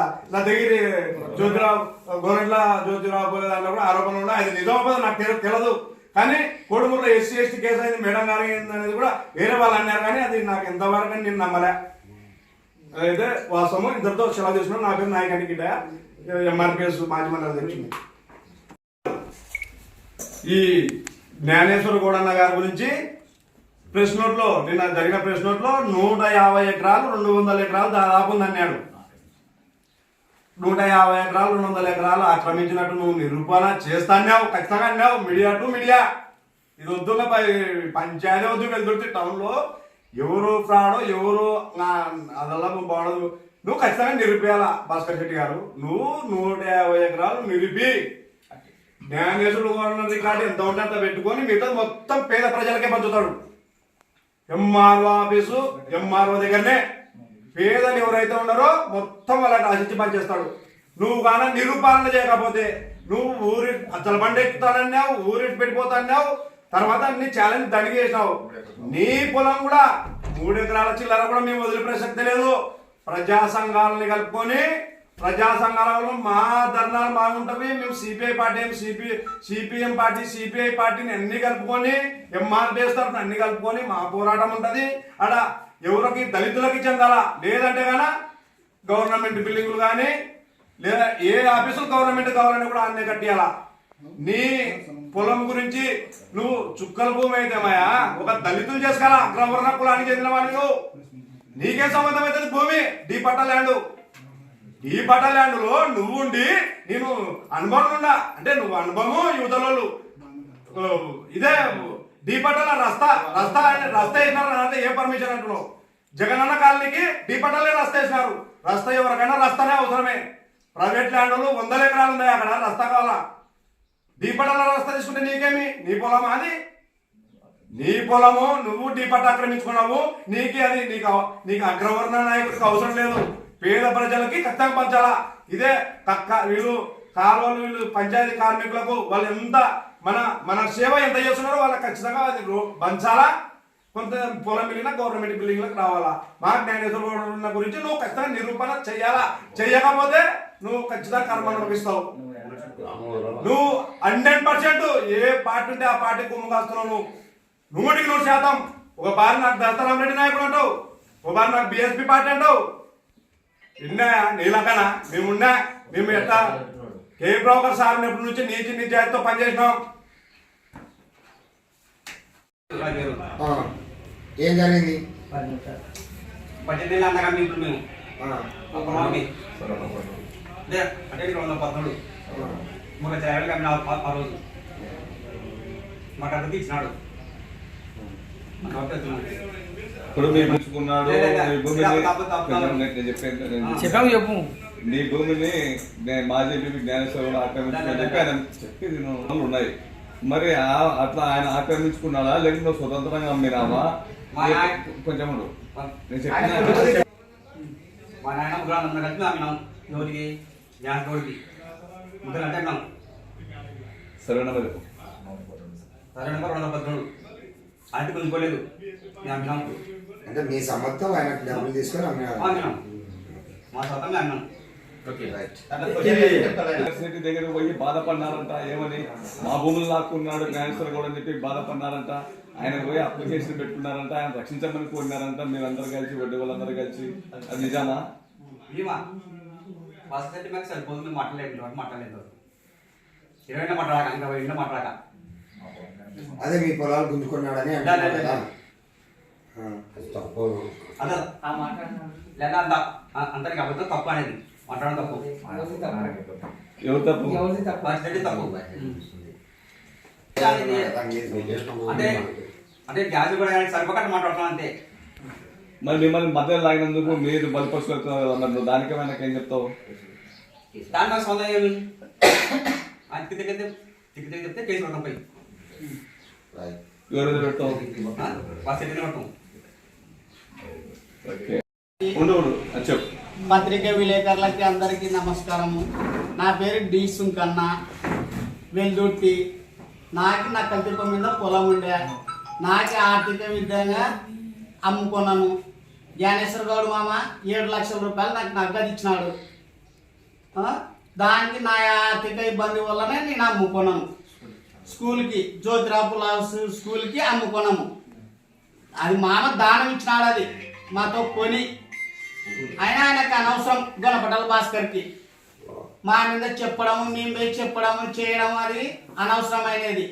జ్యోతిరావు గోరెంట్ల జ్యోతిరావు పోలే దాంట్లో కూడా ఆరోపణలు ఉన్నాయి. అది నిజం నాకు తెలియదు, కానీ కోడుమూరులో ఎస్సీ ఎస్టీ కేసు అయింది మేడం గారు అనేది కూడా వేరే వాళ్ళు అన్నారు, కానీ అది నాకు ఎంతవరకు నేను నమ్మలే. అయితే వాస్తవం. ఇద్దరితో సెలవు చేస్తున్నాను. నా పేరు నాయకానికి గిడ్డయ్య, ఎంఆర్పిఎస్ మాజీ మండలి అధ్యక్షుడు. ఈ జ్ఞానేశ్వర గౌడన్న గారి గురించి ప్రెస్ నోట్లో నిన్న జరిగిన ప్రెస్ నోట్లో 150 ఎకరాలు 200 ఎకరాలు దాదాపు ఉందన్నాడు. 150 ఎకరాలు 200 ఎకరాలు ఆక్రమించినట్టు నువ్వు నిరూపణ చేస్తాన్నావు, ఖచ్చితంగా అన్నావు. మీడియా టు మీడియా ఇది వద్దు, పంచాయతీ వద్దు. వెళ్తుంటే టౌన్లో ఎవరు ఫ్రాడో ఎవరు అదల్లా బాగుండదు. నువ్వు ఖచ్చితంగా నిరూపేయాలా భాస్కర్ రెడ్డి గారు. నువ్వు 150 ఎకరాలు నిరూపి జ్ఞానేశ్వరుడు గవర్నర్ రికార్డు ఎంత ఉంటే అంత పెట్టుకొని మిగతా మొత్తం పేద ప్రజలకే పంచుతాడు. ఎంఆర్ఓ ఆఫీసు ఎంఆర్ఓ దగ్గరనే పేదలు ఎవరైతే ఉన్నారో మొత్తం వాళ్ళకి ఆశించి పనిచేస్తాడు. నువ్వు కానీ నిరూపణ చేయకపోతే నువ్వు ఊరి అచ్చల బండి ఎక్కుతానన్నావు, ఊరి పెట్టిపోతాన్నావు, తర్వాత అన్ని ఛాలెంజ్ దండిగా చేసినావు. నీ పొలం కూడా 3 ఎకరాల చిల్లర కూడా మేము వదిలే ప్రసక్తి లేదు. ప్రజా సంఘాలని కలుపుకొని ప్రజా సంఘాలలో మా ధర్నాలు బాగుంటవి. మేము CPI party CPM party CPI పార్టీని అన్ని కలుపుకొని ఎంఆర్పిఎస్ తరఫున అన్ని కలుపుకొని మా పోరాటం ఉంటది. అక్కడ ఎవరికి దళితులకి చెందాలా, లేదంటే గాన గవర్నమెంట్ బిల్డింగులు కానీ లేదా ఏ ఆఫీసులు గవర్నమెంట్ కావాలని కూడా అన్నీ కట్టియాలా. నీ పొలం గురించి నువ్వు చుక్కల భూమి అయితే మాయా ఒక దళితులు చేసుకోవాలా, అగ్రవర్ణ కులానికి చెందిన వాడిని నువ్వు. నీకే సంబంధం అవుతుంది భూమి. డీ పట్ట ల్యాండ్ లో నువ్వు ఉండి నేను అనుభవం ఉండా అంటే నువ్వు అనుభవం యువతలోళ్ళు ఇదే డీ పట్టల రస్తా వేసినారు అంటే ఏ పర్మిషన్ అంటున్నావు? జగనన్న కాలనీకి డీ పట్టలే రస్తా వేసినారు. రస్తా ఎవరికైనా రస్తానే అవసరమే. ప్రైవేట్ ల్యాండ్లు 100 ఎకరాలు ఉన్నాయి, అక్కడ రస్తా కావాలా? డీపట్టాల రస్తా తీసుకుంటే నీకేమి? నీ పొలమా అది? నీ పొలము నువ్వు డీపట్ట ఆక్రమించుకున్నావు. అది నీకు అగ్రవర్ణ నాయకుడికి అవసరం లేదు. పేద ప్రజలకి ఖచ్చితంగా పంచాలా. ఇదే వీళ్ళు కాలువలు వీళ్ళు పంచాయతీ కార్మికులకు వాళ్ళు ఎంత మన సేవ ఎంత చేస్తున్నారో వాళ్ళకి ఖచ్చితంగా అది పంచాలా. కొంత పొలం మిగిలిన గవర్నమెంట్ బిల్డింగ్లకు రావాలా. మా జ్ఞానేశ్వర గురించి నువ్వు ఖచ్చితంగా నిరూపణ చెయ్యాలా. చెయ్యకపోతే నువ్వు ఖచ్చితంగా కర్మ అనుభవిస్తావు. నువ్వు 100% ఏ పార్టీ ఉంటే ఆ పార్టీ కుమ్ము కాస్తున్నావు. 100% ఒక బారి నాకు దత్తరామరెడ్డి నాయకుడు అంటావు, ఒక బారి నాకు బిఎస్పీ పార్టీ అంటావు. విన్నాయా నీలకనా? మేము ఎట్లా కే బ్రోకర్ సార్ ఎప్పటి నుంచి నీతి నిజాయితీతో పనిచేసినాం. ఏం జరిగింది? 18 ఏళ్ళ అంతగా ఇప్పుడు మేము అంటే 213 మాకు ట్రావెల్ కమ్మిన ఆ రోజు మాకు అంతకి ఇచ్చినాడు. ఇప్పుడు మీరు పుచ్చుకున్నాడు చెప్పాము చెప్పు. నీ భూమిని మాజీ జ్ఞానేశ్వరుడు ఆక్రమించుకుని చెప్పి ఆయన చెప్పి ఉన్నాయి. మరి అట్లా ఆయన ఆక్రమించుకున్నాడా లేకపోతే నువ్వు స్వతంత్రంగా అమ్మినావా? కొంచెం నేను చెప్పిన మా నాయన ముగ్గురు కలిపి అమ్మినాం. ఎవరికి? గ్యాస్ రోడ్కి ముగ్గురు అంటే అన్నాం. సరే నెంబర్ 213 అంటే కొనుక్కోలేదు. మేము అమ్మినాం. అంటే మీ సమర్థం ఆయనకు డబ్బులు తీసుకొని అమ్మినాం. మా సొంతంగా అమ్మినాం. దగ్గర పోయి బాధపడినారంట. ఏమని? మా భూములు లాక్కున్నాడు జ్ఞానేశ్వర గౌడ్ అని చెప్పి బాధపడినారంట. ఆయన పోయి అప్లికేషన్ పెట్టుకున్నారంట. ఆయన రక్షించమని కోరినారంట. మీరందరూ కలిసి వడ్డీ వాళ్ళందరూ కలిసి. అది నిజామా? ఫస్ట్ అయితే మాకు సరిపోదు. మేము మాట్లాడలేదు 20 మాట్లాడాక ఇంకా 20 మాట్లాడాక అదే మీ పొలాలు గుంజుకున్నాడని అంటారు కదా. అదే లేదా అంతనికి అబద్ధం తప్పు అనేది మాట్లాడడం తప్పు. ఎవరు తప్పు? ఫస్ట్ అయితే తప్పు. అంటే అంటే గ్యాస్ కూడా సరిపోకట్టు మాట్లాడుతున్నాం అంతే. మరి మిమ్మల్ని మధ్యలో లాగినందుకు మీరు బలిపరుచుకుంటున్నారు కదా, మరి నువ్వు దానికేమైనా ఏం చెప్తావు? దాని నాకు సొంతం ఏమి అది తిక్కి చెప్తే కేసు పెడతాం పోయి ఎవరు పెట్టావు? బస్ ఎన్ని పడతాం. ఓకే, ఉండు అది చెప్పు. పత్రికా విలేకరులకి అందరికీ నమస్కారము. నా పేరు డి సుంకన్న, వెల్దుర్తి. నాకు నా కల్పిపం మీద పొలం ఉండే, నాకు ఆర్థిక విధంగా అమ్ముకున్నాను. జ్ఞానేశ్వర గౌడ్ మామ 7 లక్షల రూపాయలు నాకు నగదు ఇచ్చినాడు. దానికి నా ఆర్థిక ఇబ్బంది వల్లనే నేను అమ్ముకున్నాను. స్కూల్కి జ్యోతిరాపుల స్కూల్కి అమ్ముకున్నాము. అది మామ దానం ఇచ్చినాడు, అది మాతో కొని. అయినా ఆయనకు అనవసరం గొనపటల భాస్కర్కి మా మీద చెప్పడము, మేము పోయి చెప్పడము చేయడం అది అనవసరమైనది.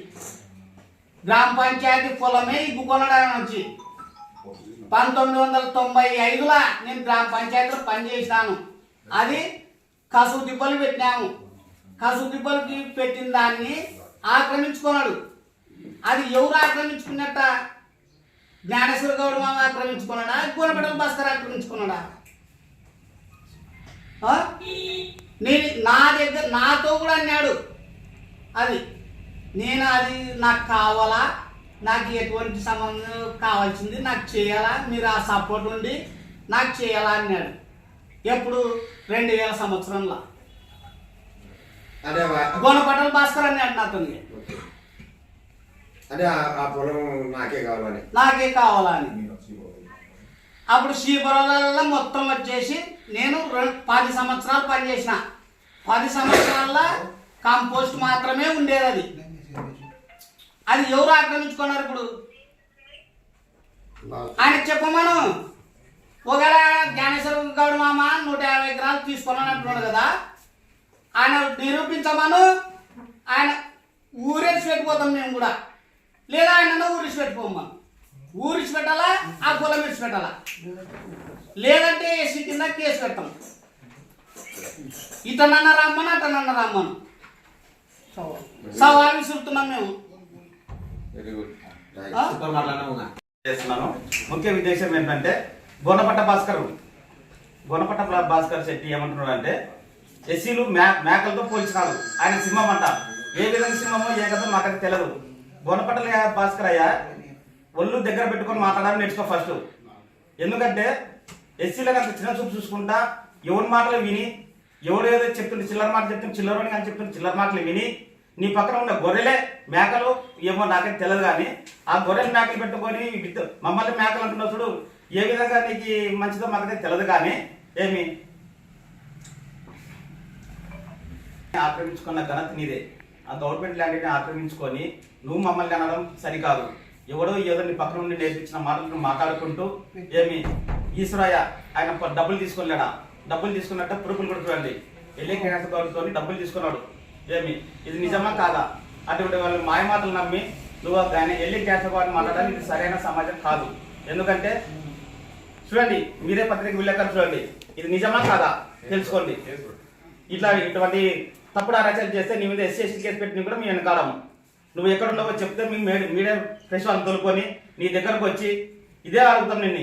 గ్రామ పంచాయతీ పొలమే ఇగ్గుకొనడం నుంచి 1995లో నేను గ్రామ పంచాయతీలో పనిచేసినాను. అది కసువు దిబ్బలు పెట్టినాము. కసువు దిబ్బలకి పెట్టిన దాన్ని ఆక్రమించుకున్నాడు. అది ఎవరు ఆక్రమించుకున్నట్ట? జ్ఞానేశ్వర గౌడ్ మామ ఆక్రమించుకున్నాడా, గొనపటల భాస్కర్ ఆక్రమించుకున్నాడా? నేను నా దగ్గర నాతో కూడా అన్నాడు. అది నేను అది నాకు కావాలా, నాకు ఎటువంటి సంబంధం కావాల్సింది నాకు చేయాలా, మీరు ఆ సపోర్ట్ ఉండి నాకు చేయాలా అన్నాడు. ఎప్పుడు 2000 సంవత్సరంలో అంటే గొనపటల భాస్కర్ అన్నాడు నాతో. అంటే ఆ పొలం నాకే కావాలని నాకే కావాలని. అప్పుడు శ్రీపురంలో మొత్తం వచ్చేసి నేను 10 సంవత్సరాలు పనిచేసిన. 10 సంవత్సరాల్లో కంపోస్ట్ మాత్రమే ఉండేది. అది అది ఎవరు ఆక్రమించుకున్నారు? ఇప్పుడు ఆయన చెప్పమను. ఒకవేళ జ్ఞానేశ్వర గౌడ్ మామ 150 ఎకరాలు తీసుకున్నాను అంటున్నాడు కదా, ఆయన నిరూపించమను. ఆయన ఊరేసి పెట్టిపోతాం మేము కూడా, లేదా ఆయన ఊరిసి పెట్టిపోమ్మా. ఊరిసి పెట్టాలా, ఆ పొలం విడిచి పెట్టాలా, లేదంటే ఏసీ కింద కేసు పెడతాం. ఇతనన్న రమ్మను, అతనన్న రమ్మను. సవాల్ విసురుతున్నాం మేము. Very good. సూపర్ మాట్లాడినా చేస్తున్నాను. ముఖ్య ఉద్దేశం ఏంటంటే గొనపట్ట భాస్కర్ శెట్టి ఏమంటున్నాడు అంటే ఎస్సీలు మేకలతో పోల్చినాడు. ఆయన సింహం అంట. ఏ విధంగా సింహమో ఏ కథ మాకది తెలియదు. గొనపట్టల భాస్కర్ అయ్యా ఒళ్ళు దగ్గర పెట్టుకొని మాట్లాడాలని నేర్చుకో ఫస్ట్. ఎందుకంటే ఎస్సీలకు అంత చిన్న చూపు చూసుకుంటా ఎవరి మాటలు విని, ఎవరు ఏదో చెప్తుంటే చిల్లర మాటలు చెప్తుంటే చిల్లరని కానీ చెప్తుంటే చిల్లర మాటలు విని, నీ పక్కన ఉన్న గొర్రెలే మేకలు ఏమో నాకైతే తెలియదు, కానీ ఆ గొర్రెలు మేకలు పెట్టుకొని మమ్మల్ని మేకలు అంటున్నావు చూడు, ఏ విధంగా నీకు మంచిదో మాకైతే తెలియదు. కానీ ఏమి ఆక్రమించుకున్న ఘనత నీదే. ఆ గవర్నమెంట్ ల్యాండ్ని ఆక్రమించుకొని నువ్వు మమ్మల్ని అనడం సరికాదు. ఎవడో ఏదో నీ పక్కన నుండి నేర్పించిన మాటలు మాట్లాడుకుంటూ ఏమి ఈశ్వరయ్య ఆయన డబ్బులు తీసుకోలేడా? డబ్బులు తీసుకున్నట్ట పురుగులు కూడా చూడండి. ఎల్ఏ క్యాన్సర్ గవర్నతో డబ్బులు తీసుకున్నాడు. ఏమి ఇది నిజమా కాదా? అటువంటి వాళ్ళు మాయమాటలు నమ్మి నువ్వు కానీ ఎల్ఏ క్యాన్సర్ గవర్ని మాట్లాడాలి. ఇది సరైన సమాజం కాదు. ఎందుకంటే చూడండి, మీరే పత్రిక విలేకరులు చూడండి, ఇది నిజమా కాదా తెలుసుకోండి. ఇటువంటి తప్పుడు ఆరాచనలు చేస్తే నీ మీద ఎస్సీ కేసు పెట్టి కూడా మీ వెనకాలము. నువ్వు ఎక్కడ ఉండవో చెప్తే మీ మీడియా ప్రెస్ వాళ్ళు తోలుకొని నీ దగ్గరకు వచ్చి ఇదే అడుగుతాం నిన్ను.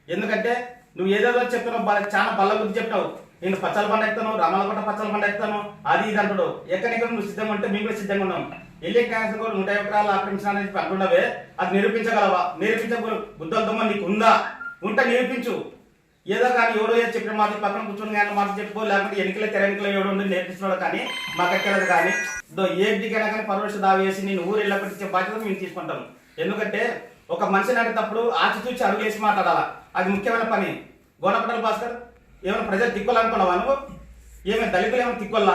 ఎందుకంటే నువ్వు ఏదేదో చెప్తున్నావు, చాలా బల్ల గురించి చెప్పినావు. నేను పచ్చల బండ ఎక్కుతాను, రామలకోట పచ్చల బండ ఎక్కుతాను, అది ఇది అంటున్నావు. ఎక్కడెక్కడ నువ్వు సిద్ధంగా ఉంటే మేము కూడా సిద్ధంగా ఉన్నాం. ఎల్ఏ క్యాన్సర్ కూడా 150 ఎకరాలు ఆక్రమించాలని చెప్పి అంటున్నావే, అది నిరూపించగలవా? నిరూపించ బుద్ధులతో నీకు ఉందా? ఉంటే నిరూపించు. ఏదో కానీ ఎవడో ఏదో చెప్పిన మాట పక్కన కూర్చొని కానీ మాట చెప్పుకో, లేకపోతే ఎన్నికల తెరెన్నికలు ఎవడో ఉండి నేర్పిస్తున్నాడు. కానీ మాకు ఎక్కలేదు. కానీ ఏటికైనా కానీ పరోక్ష దావి వేసి నేను ఊరు వెళ్ళకొట్టించే బాధ్యత మేము తీసుకుంటాం. ఎందుకంటే ఒక మనిషిని అడిగేటప్పుడు ఆచితూచి అడుగు వేసి మాట్లాడాలా, అది ముఖ్యమైన పని. గొనపట్టల భాస్కర్ ఏమైనా ప్రజలు తిక్కోవాలనుకున్నావా? నువ్వు ఏమి దళితులు ఏమైనా తిక్కొల్లా?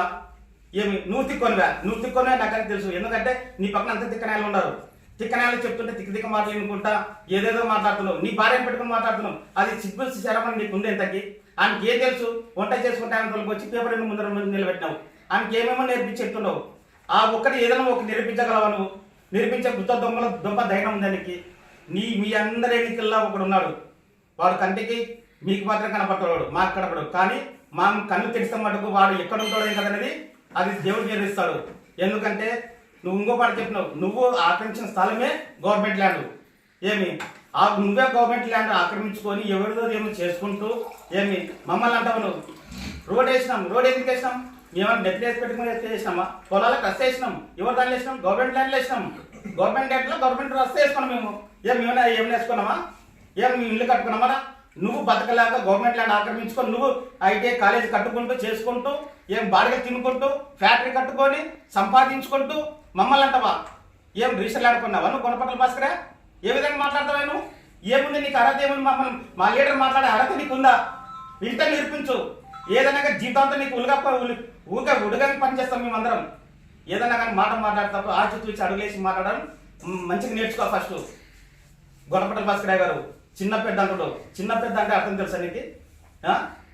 ఏమి నువ్వు తిక్కొనివా నాకని తెలుసు. ఎందుకంటే నీ పక్కన అంత తిక్కనాయలు ఉన్నారు. తిక్కనాయలు చెప్తుంటే తిక్క మాటలు వినుకుంటా ఏదేదో మాట్లాడుతున్నావు. నీ భార్యను పెట్టుకుని మాట్లాడుతున్నావు. అది సిగ్గు శరమని నీకు ఉండే ఇంతకి. ఆయనకి ఏం తెలుసు? వంట చేసుకుంటే ఆయన తొలగి వచ్చి పేపర్ ముందర నిలబెట్టినావు. ఆయనకి ఏమేమో నేర్పించి చెప్తున్నావు. ఆ ఒక్కటి ఏదైనా ఒక నిరూపించగలవా? నువ్వు నిరూపించే గుత్త దొంగ ధైర్యం ఉంది దానికి. మీ అందరి ఎన్నికల్లో ఒకడు ఉన్నాడు. వాడు కంటికి మీకు మాత్రం కనపడతాడు, మాకు కనపడు. కానీ మా కన్ను తెరిస్తే మటుకు వాడు ఎక్కడ ఉంటాడో ఏంటనేది అది దేవుడు నిర్ణయిస్తాడు. ఎందుకంటే నువ్వు ఇంకో పాట చెప్పినావు, నువ్వు ఆక్రమించిన స్థలమే గవర్నమెంట్ ల్యాండ్. ఏమి నువ్వే గవర్నమెంట్ ల్యాండ్ ఆక్రమించుకొని ఎవరిదో ఏమో చేసుకుంటూ ఏమి మమ్మల్ని అంటావు నువ్వు. రోడ్ వేసినాం, రోడ్ ఎందుకు వేసినాం? మేమన్నా డెత్ వేసి పెట్టుకుని వేసినామా? పొలాలకు రస్త వేసినాం. ఎవరు దాన్ని వేసినాం? గవర్నమెంట్ ల్యాండ్లో వేసినాం. గవర్నమెంట్ ల్యాండ్లో గవర్నమెంట్ రస్త వేసుకున్నాం మేము. ఏమైనా వేసుకున్నామా? మేము ఇల్లు కట్టుకున్నామా? నువ్వు బతకలేక గవర్నమెంట్ ల్యాండ్ ఆక్రమించుకొని నువ్వు ఐటీఐ కాలేజ్ కట్టుకుంటూ చేసుకుంటూ బాడిగలు తినుకుంటూ ఫ్యాక్టరీ కట్టుకొని సంపాదించుకుంటూ మమ్మల్ని అంటావా? రిజిస్టర్ ల్యాండ్ కొన్నావా నువ్వు? గుణపట్ల భాస్కరా ఏ విధంగా మాట్లాడతావా నువ్వు? ఏముంది నీకు అర్హత? ఏముంది? మమ్మల్ని మా లీడర్ మాట్లాడే అర్హత నీకుందా? ఇంత నిరూపించు. ఏదైనా కానీ జీవితాంతం నీకు ఉడగా పనిచేస్తాం మేమందరం. ఏదైనా కానీ మాట్లాడతావు ఆచితూచి అడుగులేసి మాట్లాడడం మంచిగా నేర్చుకో. ఫస్ట్ గుణపట్ల భాస్కరయ్య గారు చిన్న పెద్ద అంటాడు. చిన్న పెద్ద అంటే అర్థం తెలుసా నీకు?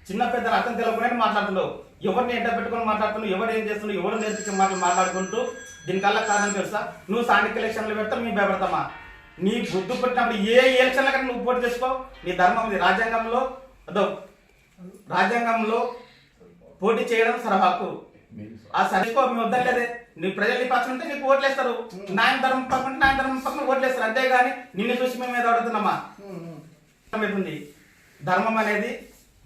చిన్న పెద్ద అర్థం తెలియకుండా మాట్లాడుతున్నావు. ఎవరిని ఎంట పెట్టుకొని మాట్లాడుతున్నావు, ఎవరు ఏం చేస్తున్నావు, ఎవరు నేర్పించే మాటలు మాట్లాడుకుంటూ దీనికల్లా కారణం తెలుసా? నువ్వు స్థానిక ఎలక్షన్లు పెడతావు, మేము భయపడతామా? నీ బుద్ధి పుట్టినప్పుడు ఏ ఎలక్షన్ల కన్నా నువ్వు పోటీ చేసుకో. నీ ధర్మం రాజ్యాంగంలో పోటీ చేయడం సరహక్కు. ఆ సరికో మేము వద్దలేదే. నీ ప్రజలు నీ పక్కన ఉంటే నీకు ఓట్లేస్తారు. నాయన ధర్మం పక్కన ఉంటే నాయన ధర్మం పక్కన ఓట్లేస్తారు. అంతేగాని నిన్ను చూసి మేము మీద అడుగుతున్నామా? ధర్మం అనేది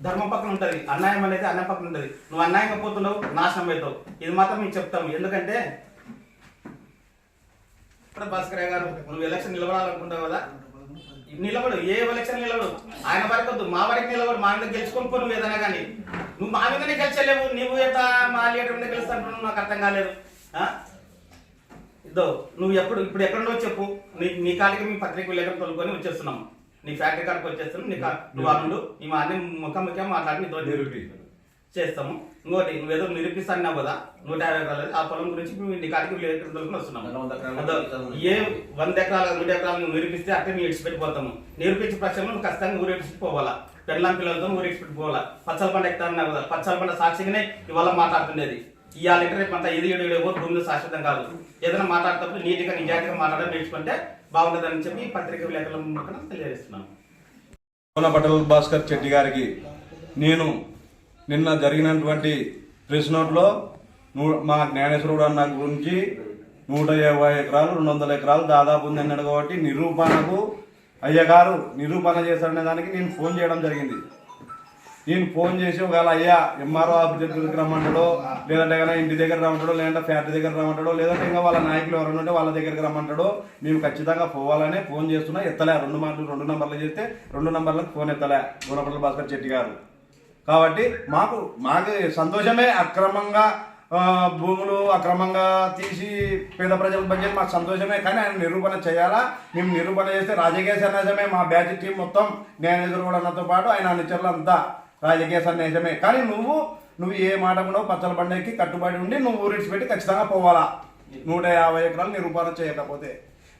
ధర్మం పక్కన ఉంటుంది, అన్యాయం అనేది అన్యాయం పక్కన ఉంటుంది. నువ్వు అన్యాయంగా పోతున్నావు, నాశనం అవుతావు. ఇది మాత్రం మేము చెప్తాము. ఎందుకంటే భాస్కరయ్య గారు నువ్వు ఎలక్షన్ నిలబడాలనుకుంటావు కదా, నిలబడు. ఏ ఎలక్షన్ నిలబడు. ఆయన వరకు వద్దు, మా వరకు నిలబడు. మా మీద గెలుచుకొని పో. నువ్వు ఏదైనా కానీ నువ్వు మా మీదనే గెలిచలేవు. నువ్వు ఎట్లా మా లీడర్ మీద గెలుస్తాను నాకు అర్థం కాలేదు. నువ్వు ఇప్పుడు ఎక్కడో చెప్పు. నీ కాడికి మీ పత్రిక లేఖను తొలుకొని వచ్చేస్తున్నాము. నీ ఫ్యాక్టరీ కాడికి వచ్చేస్తున్నాం. నువ్వు అన్నుడు మేము అన్ని ముఖాముఖి మాట్లాడి నీతో చేస్తాము. ఇంకోటి నువ్వేదో నిరూపిస్తాను కదా 150 ఎకరాలు ఆ పొలం గురించి నీ కాడికి తొలుకొని వస్తున్నాము. ఏ 100 ఎకరాలు 100 ఎకరాలు నువ్వు నిరూపిస్తే అట్టే మేము ఇడిచిపెట్టిపోతాము. నిరూపించే పక్షంలో నువ్వు ఖచ్చితంగా ఊరు ఇడిచిపోవాలా. పెళ్ళాం పిల్లలతో ఊరు ఇడిచిపెట్టిపోవాలా. పచ్చల పంట ఎక్కుతాను కదా, పచ్చల పంట సాక్షిగానే ఇవాళ మాట్లాడుతుండేది. ఇవాళ రేపు అంతా ఇది భూమిలో శాశ్వతం కాదు. ఏదైనా మాట్లాడేటప్పుడు నీట్గా నిజాయితీగా మాట్లాడడం నేర్చుకుంటే బాగుంటుందని చెప్పి పత్రిక విలేకరుల ముఖాన తెలియజేస్తున్నాను. గుణపట్ల భాస్కర్ చెట్టి గారికి నేను నిన్న జరిగినటువంటి ప్రెస్ నోట్లో మా జ్ఞానేశ్వరుడు అన్న గురించి 150 ఎకరాలు 200 ఎకరాలు దాదాపు ఉంది అన్నాడు. కాబట్టి నిరూపణకు అయ్యగారు నిరూపణ చేశారనే దానికి నేను ఫోన్ చేయడం జరిగింది. నేను ఫోన్ చేసి ఒకవేళ అయ్యా ఎంఆర్ఓ ఆఫీస్ దగ్గరికి రమ్మంటాడో, లేదంటే కానీ ఇంటి దగ్గర రమ్మంటాడో, లేదంటే ఫ్యాక్టరీ దగ్గర రమ్మంటాడో, లేదంటే ఇంకా వాళ్ళ నాయకులు ఎవరైనా ఉంటే వాళ్ళ దగ్గరికి రమ్మంటాడో మేము ఖచ్చితంగా పోవాలనే ఫోన్ చేస్తున్నా. ఎత్తలే. 2 నంబర్లు చేస్తే 2 నంబర్లకు ఫోన్ ఎత్తలే గుణపట్ల భాస్కర్ చెట్టి గారు. కాబట్టి మాకు సంతోషమే. అక్రమంగా భూములు అక్రమంగా తీసి పేద ప్రజలకు పంచేది మాకు సంతోషమే. కానీ ఆయన నిరూపణ చేయాలా. మేము నిరూపణ చేస్తే రాజకీయ సన్యాసమే. మా బ్యాచ్ టీం మొత్తం జ్ఞానేశ్వరుడు కూడా అన్నతో పాటు ఆయన అనుచరులు అంతా రాజకీయ సన్యాసమే. కానీ నువ్వు ఏ మాట కూడా పచ్చల బండకి కట్టుబడి ఉండి నువ్వు ఊరిడిచిపెట్టి ఖచ్చితంగా పోవాలా. 150 ఎకరాలు నిరూపణ చేయకపోతే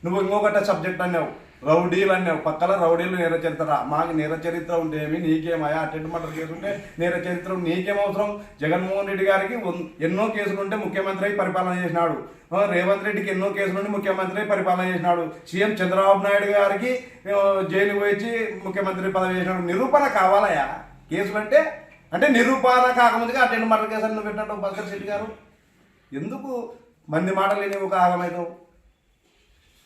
నువ్వు ఇంకొకట సబ్జెక్ట్ అన్నావు, రౌడీలు అన్నావు. పక్కల రౌడీలు నేర చరిత్ర. మాకు నేర చరిత్ర ఉంటే ఏమి నీకేమయ్యా? అటెండ్ మర్డర్ కేసు ఉంటే నేర చరిత్ర నీకేమవసరం? జగన్మోహన్ రెడ్డి గారికి ఎన్నో కేసులు ఉంటే ముఖ్యమంత్రి అయి పరిపాలన చేసినాడు. రేవంత్ రెడ్డికి ఎన్నో కేసులు ఉండి ముఖ్యమంత్రి అయి పరిపాలన చేసినాడు. సీఎం చంద్రబాబు నాయుడు గారికి జైలు పోయి ముఖ్యమంత్రి పదవి చేసినాడు. నిరూపణ కావాలయా కేసులు అంటే నిరూపణ కాకముందుగా అటెండ్ మర్డర్ కేసు అని నువ్వు పెట్టినట్టు భాస్కర్ రెడ్డి గారు. ఎందుకు మంది మాటలు లేని ఒక ఆగమవుతావు?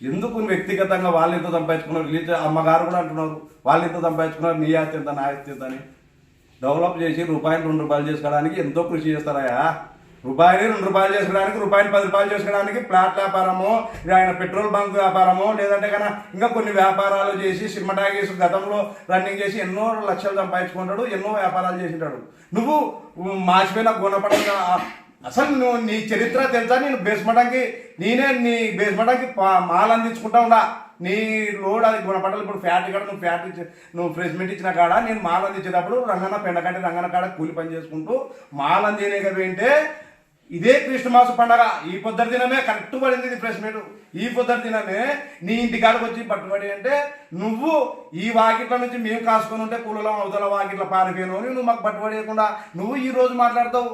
ఎందుకు వ్యక్తిగతంగా వాళ్ళు ఎంతో సంపాదించుకున్నారు? అమ్మగారు కూడా అంటున్నారు వాళ్ళు ఎంతో సంపాదించుకున్నారు, నీ ఆస్తి ఎంత నా ఆస్తి ఎంత అని. డెవలప్ చేసి రూపాయలు 2 రూపాయలు చేసుకోవడానికి ఎంతో కృషి చేస్తారయ్యా. రూపాయలు 2 రూపాయలు చేసుకోవడానికి, రూపాయలు 10 రూపాయలు చేసుకోవడానికి ప్లాట్ వ్యాపారమో, ఆయన పెట్రోల్ బంక్ వ్యాపారమో, లేదంటే కన్నా ఇంకా కొన్ని వ్యాపారాలు చేసి సినిమా టాకీస్ గతంలో రన్నింగ్ చేసి ఎన్నో లక్షలు సంపాదించుకుంటాడు, ఎన్నో వ్యాపారాలు చేసింటాడు. నువ్వు మాసిపోయిన గుణపడంగా అసలు నువ్వు నీ చరిత్ర తెలుసా? నేను నీ బేస్మటానికి మాల్ అందించుకుంటా ఉండా. నీ లోడ్ అది గుణపట్టాలి. ఇప్పుడు ఫ్యాక్టరీ కాడ నువ్వు ఫ్రెష్మెంట్ ఇచ్చిన కాడ నేను మాల్ అందించేటప్పుడు పెండకంటే రంగన కాడ కూలి పని చేసుకుంటూ మాల్ అందినేకపోయింటే ఇదే క్రిస్టమాస్ పండగ ఈ పొద్దుటి దినమే కరెక్ట్ పడింది. ఇది ఫ్రెష్మెంట్ ఈ పొద్దుటి దినమే నీ ఇంటి కాడకు వచ్చి పట్టుబడి అంటే నువ్వు ఈ వాకిట్ల నుంచి మేము కాసుకొని ఉంటే కూలలో అవతల వాకిట్ల పారిపోయాను అని నువ్వు మాకు పట్టుబడియకుండా నువ్వు ఈ రోజు మాట్లాడతావు.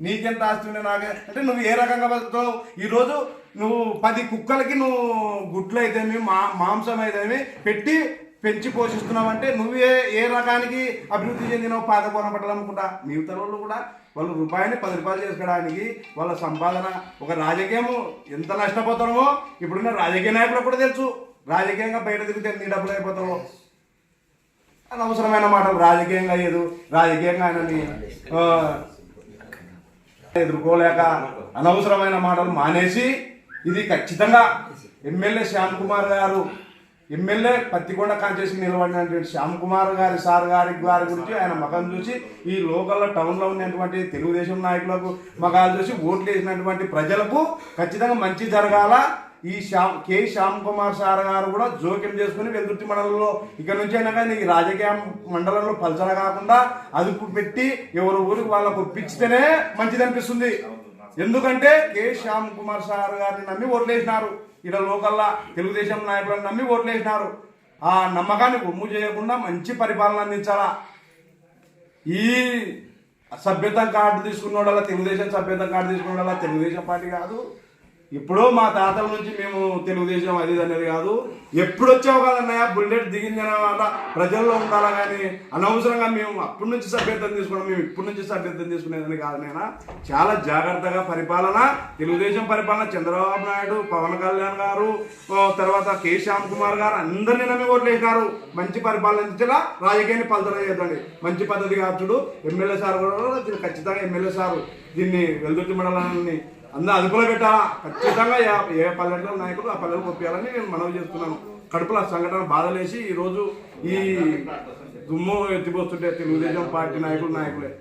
నీకెంత ఆస్తి ఉండే నాకే అంటే నువ్వు ఏ రకంగా బతుకుతావు? ఈరోజు నువ్వు 10 కుక్కలకి నువ్వు గుడ్లు అయితేమి మాంసం అయితేమి పెంచి పోషిస్తున్నావు అంటే నువ్వు ఏ రకానికి అభివృద్ధి చెందినావు? పాత గుణపట్టాలు అనుకుంటా. మిగతా వాళ్ళు కూడా వాళ్ళు రూపాయిని 10 రూపాయలు చేసుకోవడానికి వాళ్ళ సంపాదన ఒక రాజకీయం ఎంత నష్టపోతామో ఇప్పుడున్న రాజకీయ నాయకులకు కూడా తెలుసు. రాజకీయంగా బయట తిరిగితే ఎన్ని డబ్బులు అయిపోతామో. అనవసరమైన మాటలు రాజకీయంగా రాజకీయంగా ఆయనని ఎదుర్కోలేక అనవసరమైన మాటలు మానేసి ఇది ఖచ్చితంగా ఎమ్మెల్యే శ్యామ్ కుమార్ గారు ఎమ్మెల్యే పత్తికొండ కాన్స్టిట్యూన్సీ నిలబడినటువంటి శ్యామ్ కుమార్ గారి గురించి ఆయన మగం చూసి ఈ లోకల్ టౌన్లో ఉన్నటువంటి తెలుగుదేశం నాయకులకు మగాలు చూసి ఓట్లు వేసినటువంటి ప్రజలకు ఖచ్చితంగా మంచి జరగాల. ఈ శ్యామ్ కుమార్ సార్ గారు కూడా జోక్యం చేసుకుని వెల్దుర్తి మండలంలో ఇక్కడ నుంచి అయినా కానీ ఈ రాజకీయ మండలంలో పల్చర కాకుండా అదుపు పెట్టి ఎవరు ఊరికి వాళ్ళకు ఒప్పించితేనే మంచిది అనిపిస్తుంది. ఎందుకంటే శ్యామ్ కుమార్ సార్ గారిని నమ్మి ఓట్లేసినారు. ఇక్కడ లోకల్లా తెలుగుదేశం నాయకులను నమ్మి ఓట్లేసినారు. ఆ నమ్మకాన్ని ఒమ్ము చేయకుండా మంచి పరిపాలన అందించాలా. ఈ సభ్యత కార్డు తీసుకున్నోడల్లా తెలుగుదేశం సభ్యత కార్డు తీసుకున్నోడల్లా తెలుగుదేశం పార్టీ కాదు. ఇప్పుడు మా తాతల నుంచి మేము తెలుగుదేశం అది అనేది కాదు. ఎప్పుడు వచ్చావు కదన్నయ్య బుల్లెట్ దిగిందనమాట ప్రజల్లో ఉండాలా. కానీ అనవసరంగా మేము అప్పటి నుంచి సభ్యత్వం తీసుకున్నాం, మేము ఇప్పటి నుంచి సభ్యత్వం తీసుకునేదని కాదు. నేను చాలా జాగ్రత్తగా పరిపాలన, తెలుగుదేశం పరిపాలన, చంద్రబాబు నాయుడు, పవన్ కళ్యాణ్ గారు, తర్వాత శ్యామ్ కుమార్ గారు అందరినీ నమ్మి ఓట్లేసినారు. మంచి పరిపాలన ఇచ్చేలా రాజకీయాన్ని పల్చన చేద్దండి. మంచి పద్ధతి కాచుడు ఎమ్మెల్యే సార్ కూడా ఖచ్చితంగా ఎమ్మెల్యే సార్ దీన్ని వెల్దుర్తి మండలాన్ని అందరూ అదుపులో పెట్టాలా. ఖచ్చితంగా ఏ పల్లెటూరు నాయకులు ఆ పల్లెలు పంపించాలని నేను మనవి చేస్తున్నాను. కడుపులో సంఘటన బాధలేసి ఈరోజు ఈ దుమ్ము ఎత్తిపోతుంటే తెలుగుదేశం పార్టీ నాయకులే